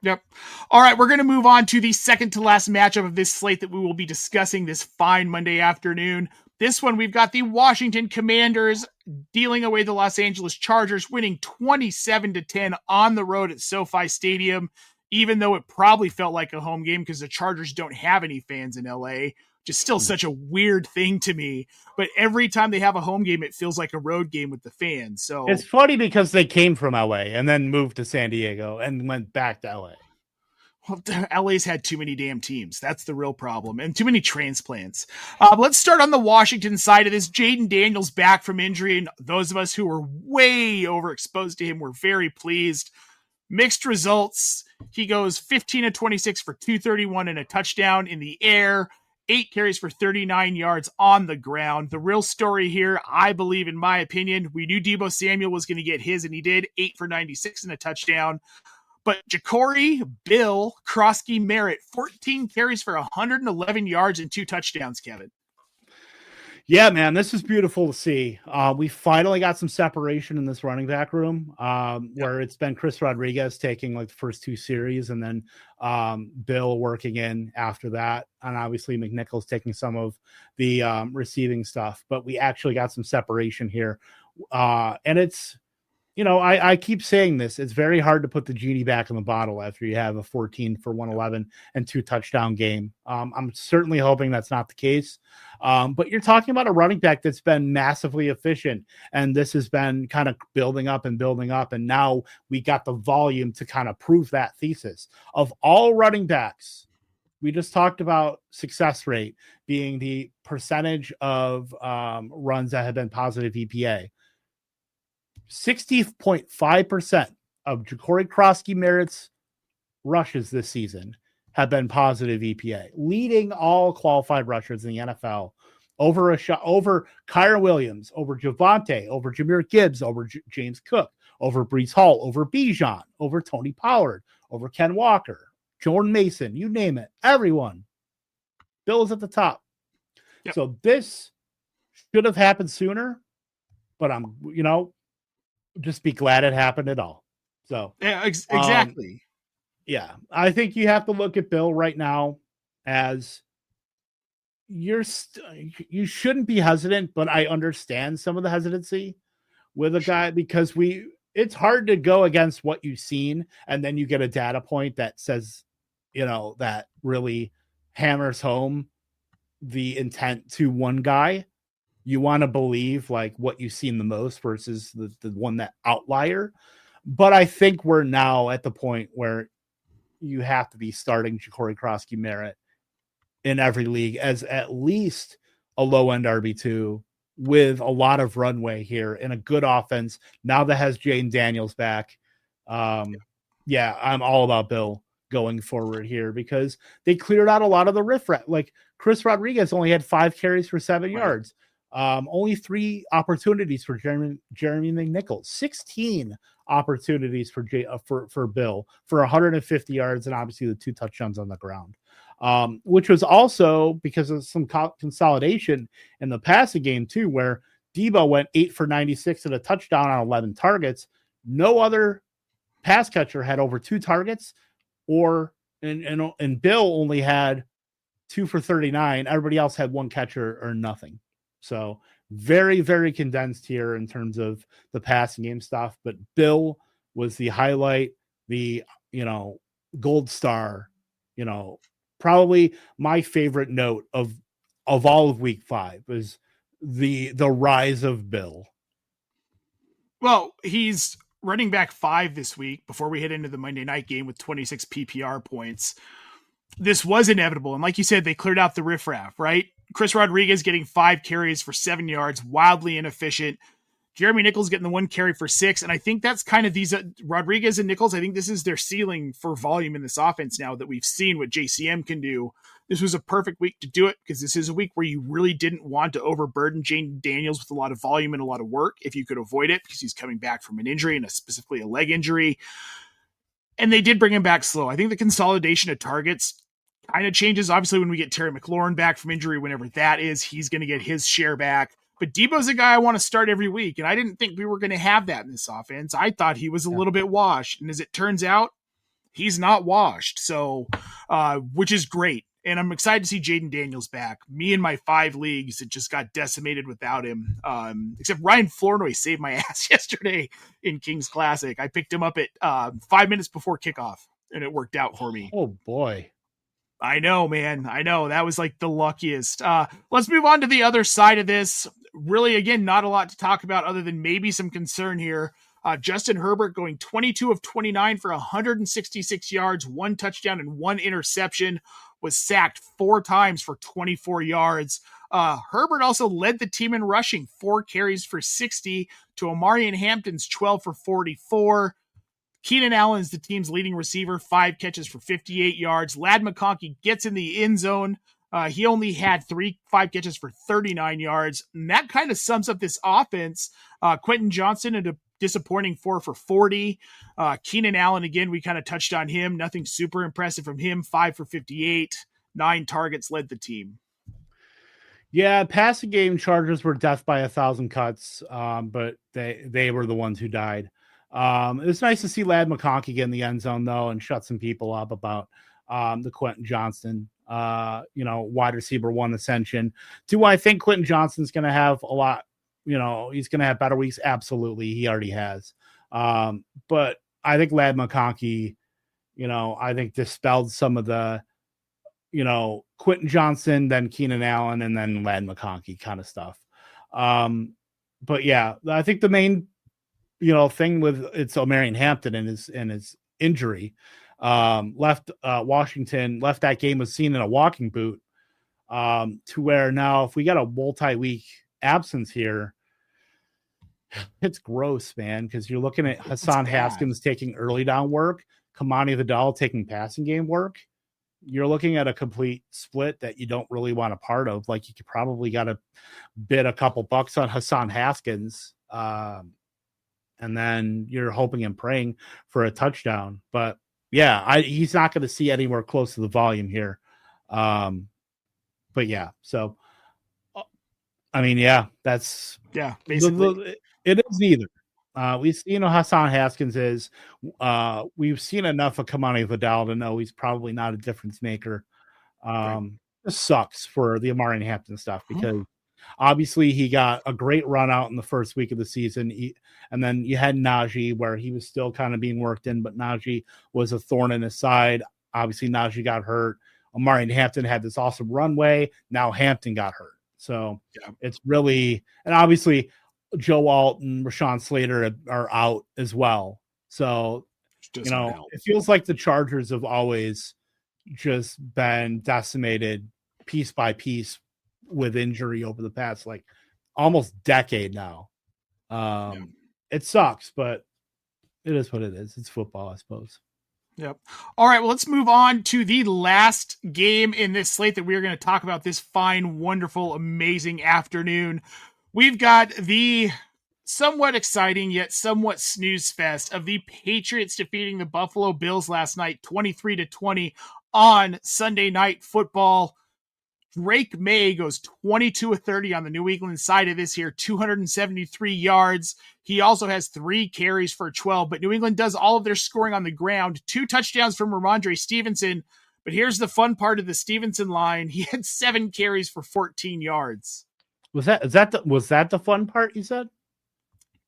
Yep. All right, we're going to move on to the second to last matchup of this slate that we will be discussing this fine Monday afternoon. This one, we've got the Washington Commanders dealing away the Los Angeles Chargers, winning 27-10 on the road at SoFi Stadium, even though it probably felt like a home game because the Chargers don't have any fans in LA. Just still such a weird thing to me. But every time they have a home game, it feels like a road game with the fans. So it's funny because they came from LA and then moved to San Diego and went back to LA. Well, LA's had too many damn teams. That's the real problem. And too many transplants. Let's start on the Washington side of this. Jaden Daniels back from injury. And those of us who were way overexposed to him were very pleased. Mixed results. He goes 15 of 26 for 231 and a touchdown in the air. 8 carries for 39 yards on the ground. The real story here, I believe, in my opinion, we knew Deebo Samuel was going to get his, and he did. 8 for 96 and a touchdown. But Ja'Cory, Bill, Krosky, Merritt, 14 carries for 111 yards and 2 touchdowns, Kevin. Yeah, man, this is beautiful to see. We finally got some separation in this running back room where it's been Chris Rodriguez taking like the first 2 series and then Bill working in after that. And obviously McNichols taking some of the receiving stuff. But we actually got some separation here. And it's I keep saying this. It's very hard to put the genie back in the bottle after you have a 14 for 111 and 2 touchdown game. I'm certainly hoping that's not the case. But you're talking about a running back that's been massively efficient, and this has been kind of building up. And now we got the volume to kind of prove that thesis. Of all running backs, we just talked about success rate being the percentage of runs that have been positive EPA. 60.5% of Ja'Cory Krosky-Merritt's rushes this season have been positive EPA, leading all qualified rushers in the NFL over Kyren Williams, over Javonte, over Jahmyr Gibbs, over James Cook, over Breece Hall, over Bijan, over Tony Pollard, over Ken Walker, Jordan Mason, you name it, everyone. Bill is at the top. Yep. So this should have happened sooner, but I'm, just be glad it happened at all. So yeah, exactly. Yeah, I think you have to look at Bill right now as you shouldn't be hesitant, but I understand some of the hesitancy with a guy because it's hard to go against what you've seen and then you get a data point that says, that really hammers home the intent to one guy. You want to believe like what you've seen the most versus the one that outlier. But I think we're now at the point where you have to be starting Ja'Cory Krosky-Merritt in every league as at least a low end RB2 with a lot of runway here in a good offense. Now that has Jaden Daniels back. Yeah, I'm all about Bill going forward here because they cleared out a lot of the riffraff. Like Chris Rodriguez only had 5 carries for 7 yards. Only 3 opportunities for Jeremy McNichols, 16 opportunities for Bill for 150 yards and obviously the 2 touchdowns on the ground, which was also because of some consolidation in the passing game too, where Debo went 8 for 96 and a touchdown on 11 targets. No other pass catcher had over 2 targets, and Bill only had 2 for 39. Everybody else had 1 catcher or nothing. So very, very condensed here in terms of the passing game stuff. But Bill was the highlight, the, gold star, probably my favorite note of all of week 5 was the rise of Bill. Well, he's running back 5 this week before we head into the Monday night game with 26 PPR points. This was inevitable. And like you said, they cleared out the riffraff, right? Chris Rodriguez getting 5 carries for 7 yards, wildly inefficient. Jeremy Nichols getting the 1 carry for 6. And I think that's kind of these Rodriguez and Nichols. I think this is their ceiling for volume in this offense now that we've seen what JCM can do. This was a perfect week to do it because this is a week where you really didn't want to overburden Jaden Daniels with a lot of volume and a lot of work if you could avoid it because he's coming back from an injury and specifically a leg injury. And they did bring him back slow. I think the consolidation of targets kind of changes. Obviously, when we get Terry McLaurin back from injury, whenever that is, he's going to get his share back. But Debo's a guy I want to start every week, and I didn't think we were going to have that in this offense. I thought he was a little bit washed, and as it turns out, he's not washed. So, which is great. And I'm excited to see Jaden Daniels back. Me and my 5 leagues that just got decimated without him. Except Ryan Flournoy saved my ass yesterday in King's Classic. I picked him up at 5 minutes before kickoff, and it worked out for me. Oh, boy. I know, man. I know. That was like the luckiest. Let's move on to the other side of this. Really, again, not a lot to talk about other than maybe some concern here. Justin Herbert going 22 of 29 for 166 yards, 1 touchdown, and 1 interception. Was sacked 4 times for 24 yards. Herbert also led the team in rushing, 4 carries for 60 to Omarion Hampton's 12 for 44. Keenan Allen's the team's leading receiver, 5 catches for 58 yards. Ladd McConkey gets in the end zone. He only had 5 catches for 39 yards. And that kind of sums up this offense. Quentin Johnson at a disappointing 4 for 40. Keenan Allen, again, we kind of touched on him. Nothing super impressive from him. 5 for 58. 9 targets led the team. Yeah, passing game Chargers were death by 1,000 cuts, but they were the ones who died. It's nice to see Ladd McConkey get in the end zone, though, and shut some people up about the Quentin Johnston, wide receiver 1 ascension. Do I think Quentin Johnston's going to have a lot, he's going to have better weeks? Absolutely. He already has. But I think Ladd McConkey, I think dispelled some of the, Quentin Johnson, then Keenan Allen, and then Ladd McConkey kind of stuff. But yeah, I think the main, thing with it's Omarion Hampton and his injury, left Washington, left that game was seen in a walking boot, to where now if we got a multi-week absence here, it's gross, man, because you're looking at Hassan Haskins taking early down work, Kamani Vidal taking passing game work. You're looking at a complete split that you don't really want a part of. Like, you could probably got to bid a couple bucks on Hassan Haskins, and then you're hoping and praying for a touchdown. But yeah, he's not going to see anywhere close to the volume here. But yeah, so I mean, yeah, that's basically it is either. We've seen who Hassan Haskins is. We've seen enough of Kamani Vidal to know he's probably not a difference maker. Right. This sucks for the Omarion Hampton stuff because obviously he got a great run out in the first week of the season. And then you had Najee where he was still kind of being worked in, but Najee was a thorn in his side. Obviously, Najee got hurt. Omarion Hampton had this awesome runway. Now Hampton got hurt. So it's really, and obviously Joe Alt and Rashawn Slater are out as well. So, it feels like the Chargers have always just been decimated piece by piece with injury over the past, like, almost decade now. It sucks, but it is what it is. It's football, I suppose. Yep. All right. Well, let's move on to the last game in this slate that we are going to talk about this fine, wonderful, amazing afternoon. We've got the somewhat exciting yet somewhat snooze fest of the Patriots defeating the Buffalo Bills last night, 23-20 on Sunday Night Football. Drake May goes 22-30 on the New England side of this here, 273 yards. He also has 3 carries for 12, but New England does all of their scoring on the ground. 2 touchdowns from Ramondre Stevenson. But here's the fun part of the Stevenson line. He had 7 carries for 14 yards. Was that the fun part you said?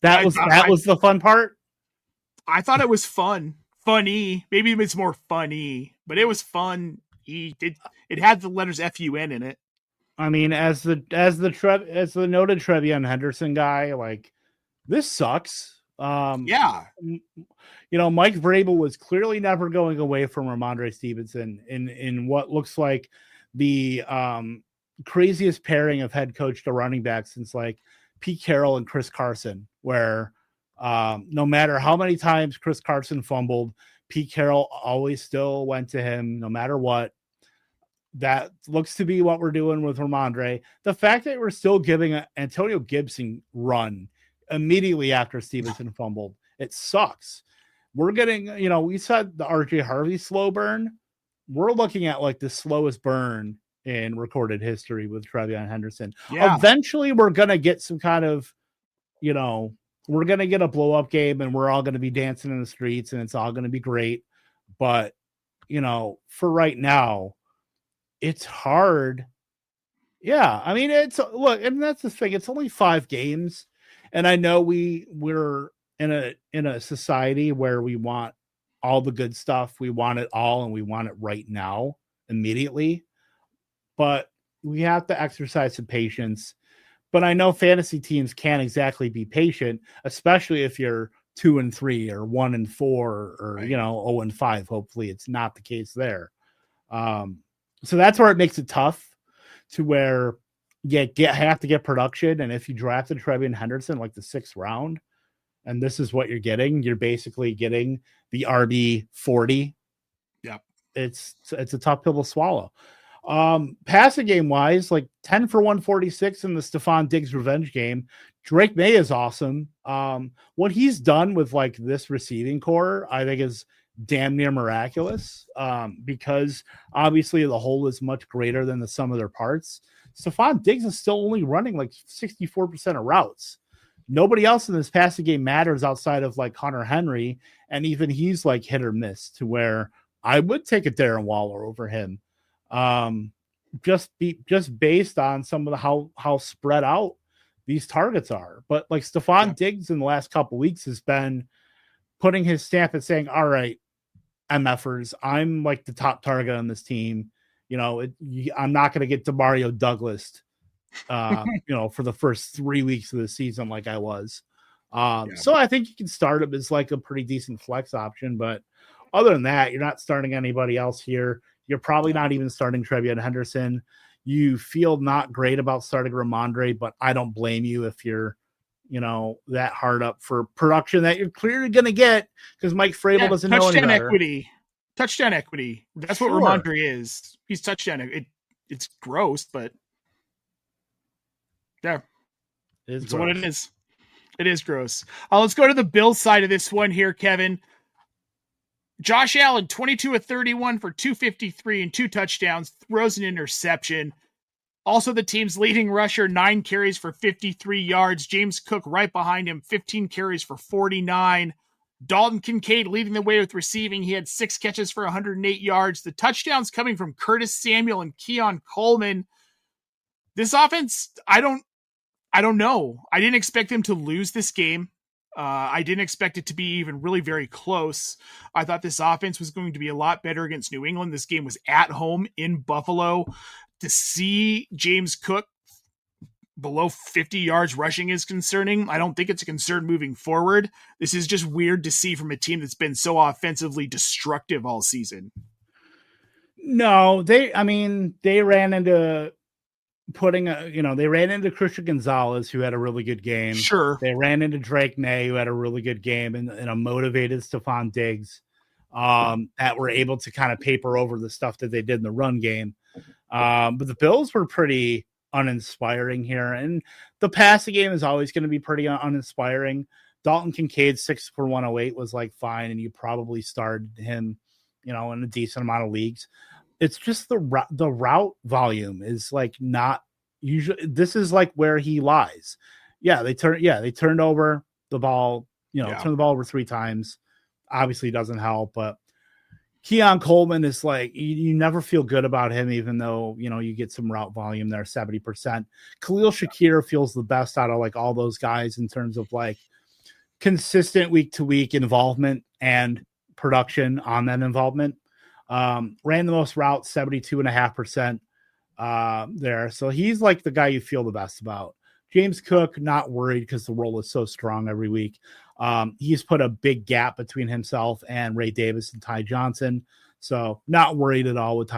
That was the fun part? I thought it was fun. Funny. Maybe it's more funny, but it was fun. It had the letters FUN in it. I mean, as the noted Trevion Henderson guy, like, this sucks. Mike Vrabel was clearly never going away from Ramondre Stevenson in what looks like the craziest pairing of head coach to running back since, like, Pete Carroll and Chris Carson, where no matter how many times Chris Carson fumbled, Pete Carroll always still went to him no matter what. That looks to be what we're doing with Ramondre. The fact that we're still giving Antonio Gibson run immediately after Stevenson fumbled, it sucks. We're getting, we said the RJ Harvey slow burn. We're looking at like the slowest burn in recorded history with Trevion Henderson. Yeah. Eventually we're going to get some kind of, we're going to get a blow up game and we're all going to be dancing in the streets and it's all going to be great. But, for right now, it's hard. Yeah. I mean, and that's the thing. It's only 5 games. And I know we're in a society where we want all the good stuff. We want it all and we want it right now, immediately. But we have to exercise some patience. But I know fantasy teams can't exactly be patient, especially if you're 2-3 or 1-4 or, right. 0-5. Hopefully it's not the case there. So that's where it makes it tough to where you have to get production. And if you drafted Trevion Henderson like the 6th round, and this is what you're getting, you're basically getting the RB 40. Yep. It's a tough pill to swallow. Passing game wise, like 10 for 146 in the Stephon Diggs revenge game. Drake May is awesome. What he's done with like this receiving core, I think is damn near miraculous, because obviously the whole is much greater than the sum of their parts. Stephon Diggs is still only running like 64% of routes. Nobody else in this passing game matters outside of like Hunter Henry, and even he's like hit or miss to where I would take a Darren Waller over him. Just based on some of the how spread out these targets are. But like Stephon Diggs in the last couple weeks has been putting his stamp and saying, all right, MFers, I'm like the top target on this team. I'm not going to get Demario Douglas, for the first 3 weeks of the season like I was. So I think you can start him as like a pretty decent flex option, but other than that, you're not starting anybody else here. You're probably not even starting Trevion Henderson. You feel not great about starting Ramondre, but I don't blame you if you're, that hard up for production that you're clearly going to get because Mike Vrabel doesn't know any better. Touchdown equity. That's what Ramondre is. He's touchdown. It's gross, but yeah, it's what it is. It is gross. Let's go to the Bills side of this one here, Kevin. Josh Allen, 22 of 31 for 253 and 2 touchdowns, throws an interception. Also, the team's leading rusher, 9 carries for 53 yards. James Cook right behind him, 15 carries for 49. Dalton Kincaid leading the way with receiving. He had 6 catches for 108 yards. The touchdowns coming from Curtis Samuel and Keon Coleman. This offense, I don't know. I didn't expect them to lose this game. I didn't expect it to be even really very close. I thought this offense was going to be a lot better against New England. This game was at home in Buffalo. To see James Cook below 50 yards rushing is concerning. I don't think it's a concern moving forward. This is just weird to see from a team that's been so offensively destructive all season. No, they ran into they ran into Christian Gonzalez, who had a really good game. Sure. They ran into Drake May, who had a really good game, and a motivated Stephon Diggs that were able to kind of paper over the stuff that they did in the run game. But the Bills were pretty uninspiring here, and the passing game is always going to be pretty uninspiring. Dalton Kincaid 6 for 108 was like fine, and you probably started him, in a decent amount of leagues. It's just the route volume is like not usually. This is like where he lies. They turned over the ball. Turned the ball over 3 times. Obviously doesn't help, but Keon Coleman is like, you never feel good about him, even though, you get some route volume there, 70%. Khalil Shakir feels the best out of like all those guys in terms of like consistent week to week involvement and production on that involvement. Ran the most routes, 72.5% there. So he's like the guy you feel the best about. James Cook, not worried because the role is so strong every week. He's put a big gap between himself and Ray Davis and Ty Johnson. So not worried at all with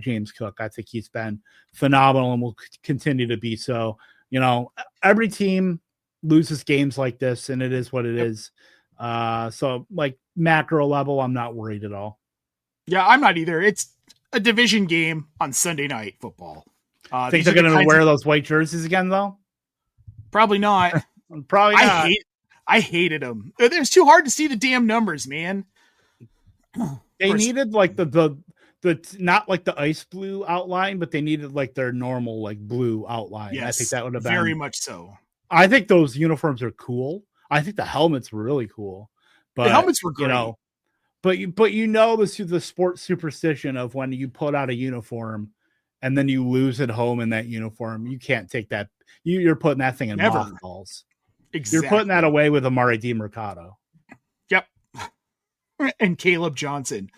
James Cook. I think he's been phenomenal and will continue to be so. Every team loses games like this, and it is what it is. So like macro level, I'm not worried at all. Yeah, I'm not either. It's a division game on Sunday Night Football. Think they're going to wear those white jerseys again, though? Probably not. Probably not. I hated them. It's too hard to see the damn numbers, man. They needed like the not like the ice blue outline, but they needed like their normal like blue outline. Yes, I think that would have been very much so. I think those uniforms are cool. I think the helmets were really cool. But the helmets were great. But the sports superstition of when you put out a uniform and then you lose at home in that uniform, you can't take that. You're putting that thing in mothballs. Exactly. You're putting that away with Amari DiMercato. Yep. And Caleb Johnson.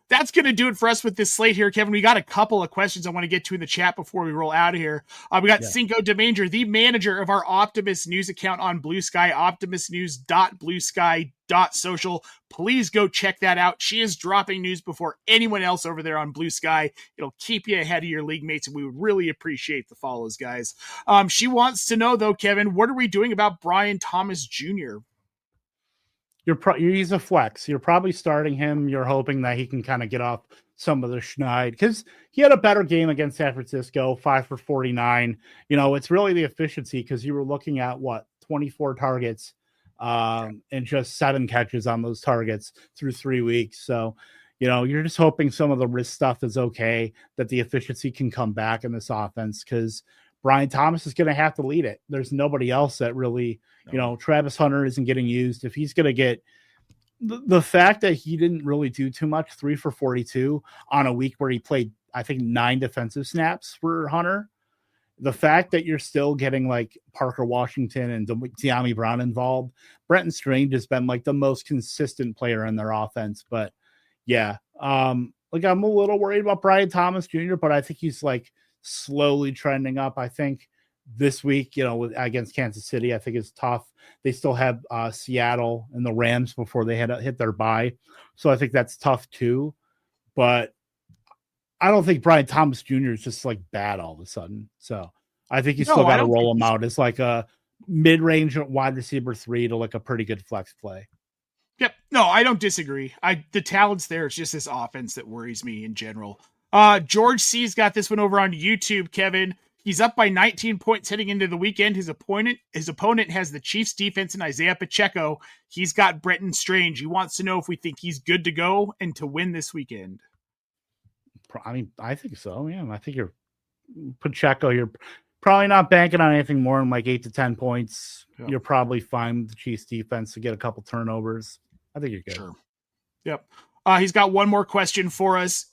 That's going to do it for us with this slate here, Kevin. We got a couple of questions I want to get to in the chat before we roll out of here. We got Cinco DeManger, the manager of our Optimus News account on Blue Sky, optimusnews.bluesky.social. Please go check that out. She is dropping news before anyone else over there on Blue Sky. It'll keep you ahead of your league mates, and we would really appreciate the follows, guys. She wants to know, though, Kevin, what are we doing about Brian Thomas Jr.? He's a flex. You're probably starting him. You're hoping that he can kind of get off some of the schneid because he had a better game against San Francisco, 5 for 49. It's really the efficiency because you were looking at 24 targets and just 7 catches on those targets through 3 weeks. So, you're just hoping some of the risk stuff is okay, that the efficiency can come back in this offense because Brian Thomas is going to have to lead it. There's nobody else that really, Travis Hunter isn't getting used. If he's going to get the fact that he didn't really do too much, 3 for 42 on a week where he played, I think 9 defensive snaps for Hunter the fact that you're still getting like Parker Washington and De'Ami Brown involved, Brenton Strange has been like the most consistent player in their offense. But yeah, like I'm a little worried about Brian Thomas Jr., but I think he's like slowly trending up. I think this week, against Kansas City, I think it's tough. They still have Seattle and the Rams before they had to hit their bye. So I think that's tough too. But I don't think Brian Thomas Jr. is just like bad all of a sudden. So I think you still got to roll him out as like a mid-range wide receiver 3 to like a pretty good flex play. Yep. No, I don't disagree. The talent's there. It's just this offense that worries me in general. George C's got this one over on YouTube, Kevin. He's up by 19 points heading into the weekend. His opponent has the Chiefs defense and Isaiah Pacheco. He's got Brenton Strange. He wants to know if we think he's good to go and to win this weekend. I mean, I think so. Yeah, I think you're Pacheco. You're probably not banking on anything more than like 8 to 10 points. Yep. You're probably fine with the Chiefs defense to get a couple turnovers. I think you're good. Sure. Yep. He's got one more question for us.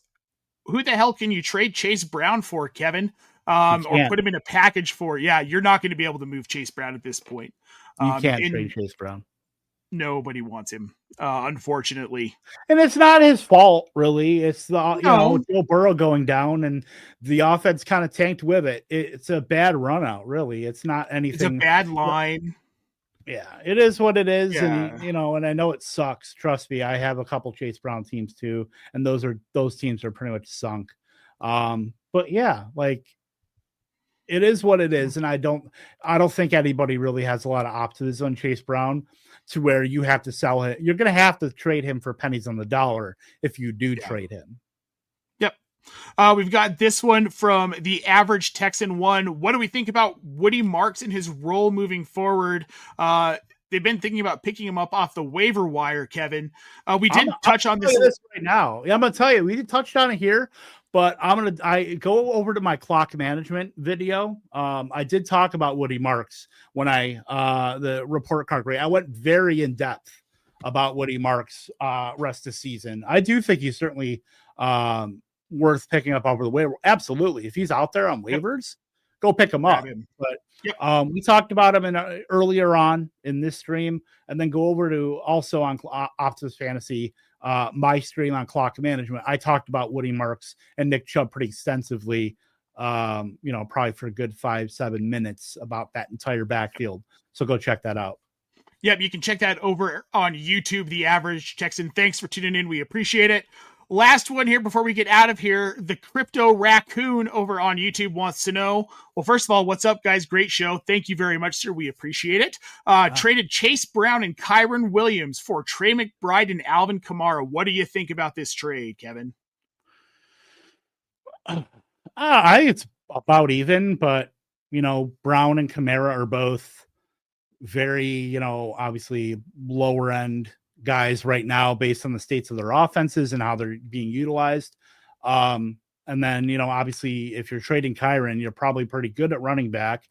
Who the hell can you trade Chase Brown for, Kevin? Or put him in a package for? Yeah, you're not going to be able to move Chase Brown at this point. You can't trade Chase Brown. Nobody wants him, unfortunately. And it's not his fault, really. It's the Joe Burrow going down, and the offense kind of tanked with it. It's a bad run out, really. It's not anything. It's a bad line. Yeah, it is what it is. Yeah. And and I know it sucks. Trust me, I have a couple Chase Brown teams too, and those teams are pretty much sunk. But yeah, like it is what it is, and I don't think anybody really has a lot of optimism on Chase Brown to where you have to sell it. You're going to have to trade him for pennies on the dollar if you do trade him. Yep. We've got this one from the Average Texan 1. What do we think about Woody Marks and his role moving forward? They've been thinking about picking him up off the waiver wire, Kevin. We did touch on this right now. Yeah, I'm going to tell you, we touched on it here, but I go over to my clock management video. I did talk about Woody Marks when the report card grade. I went very in depth about Woody Marks rest of season. I do think he's certainly worth picking up over the waiver. Absolutely. If he's out there on waivers, go pick him up. But we talked about him earlier on in this stream, and then go over to also on Optimus Fantasy, my stream on clock management. I talked about Woody Marks and Nick Chubb pretty extensively, probably for a good 5-7 minutes about that entire backfield. So go check that out. Yep, you can check that over on YouTube, The Average Texan. Thanks for tuning in. We appreciate it. Last one here before we get out of here. The Crypto Raccoon over on YouTube wants to know, well, first of all, what's up, guys? Great show. Thank you very much, sir. We appreciate it. Traded Chase Brown and Kyron Williams for Trey McBride and Alvin Kamara. What do you think about this trade, Kevin? I think it's about even, but, Brown and Kamara are both very, obviously lower end guys right now based on the states of their offenses and how they're being utilized. And then, obviously if you're trading Kyron, you're probably pretty good at running back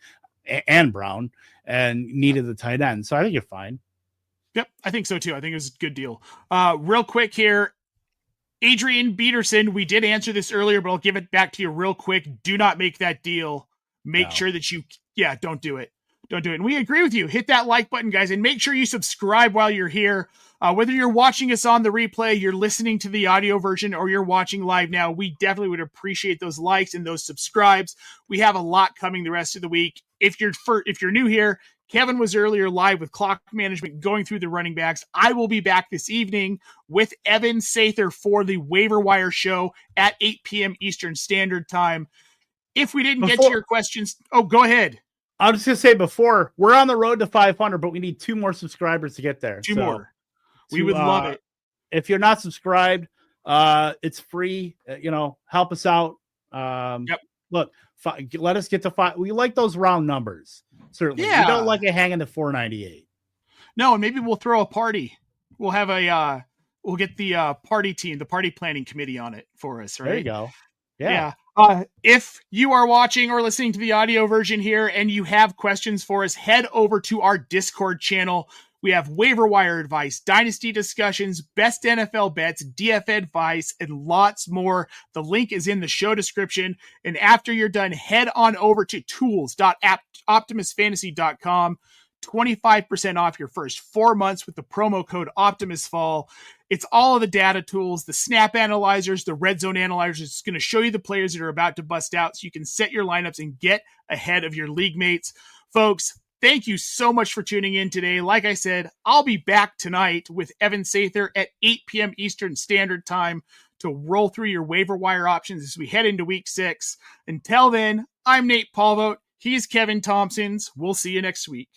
and Brown and needed the tight end. So I think you're fine. Yep. I think so too. I think it was a good deal. Real quick here, Adrian Peterson, we did answer this earlier, but I'll give it back to you real quick. Do not make that deal. Make sure that don't do it. Don't do it. And we agree with you. Hit that like button, guys, and make sure you subscribe while you're here. Whether you're watching us on the replay, you're listening to the audio version, or you're watching live now, we definitely would appreciate those likes and those subscribes. We have a lot coming the rest of the week. If you're new here, Kevin was earlier live with clock management going through the running backs. I will be back this evening with Evan Sather for the Waiver Wire show at 8 p.m. Eastern Standard Time. If we didn't get to your questions, go ahead. I was just going to say before, we're on the road to 500, but we need 2 more subscribers to get there. Two more. We would love it. If you're not subscribed, it's free. Help us out. Look, let us get to 5. We like those round numbers. Certainly. Yeah. We don't like it hanging to 498. No, and maybe we'll throw a party. We'll have we'll get the party team, the party planning committee on it for us, right? There you go. Yeah. If you are watching or listening to the audio version here and you have questions for us, head over to our Discord channel. We have waiver wire advice, dynasty discussions, best NFL bets, DF advice, and lots more. The link is in the show description. And after you're done, head on over to tools.optimusfantasy.com. 25% off your first 4 months with the promo code OptimusFall. It's all of the data tools, the snap analyzers, the red zone analyzers. It's going to show you the players that are about to bust out so you can set your lineups and get ahead of your league mates. Folks, thank you so much for tuning in today. Like I said, I'll be back tonight with Evan Sather at 8 p.m. Eastern Standard Time to roll through your waiver wire options as we head into week 6. Until then, I'm Nate Palvote. He's Kevin Thompsons. We'll see you next week.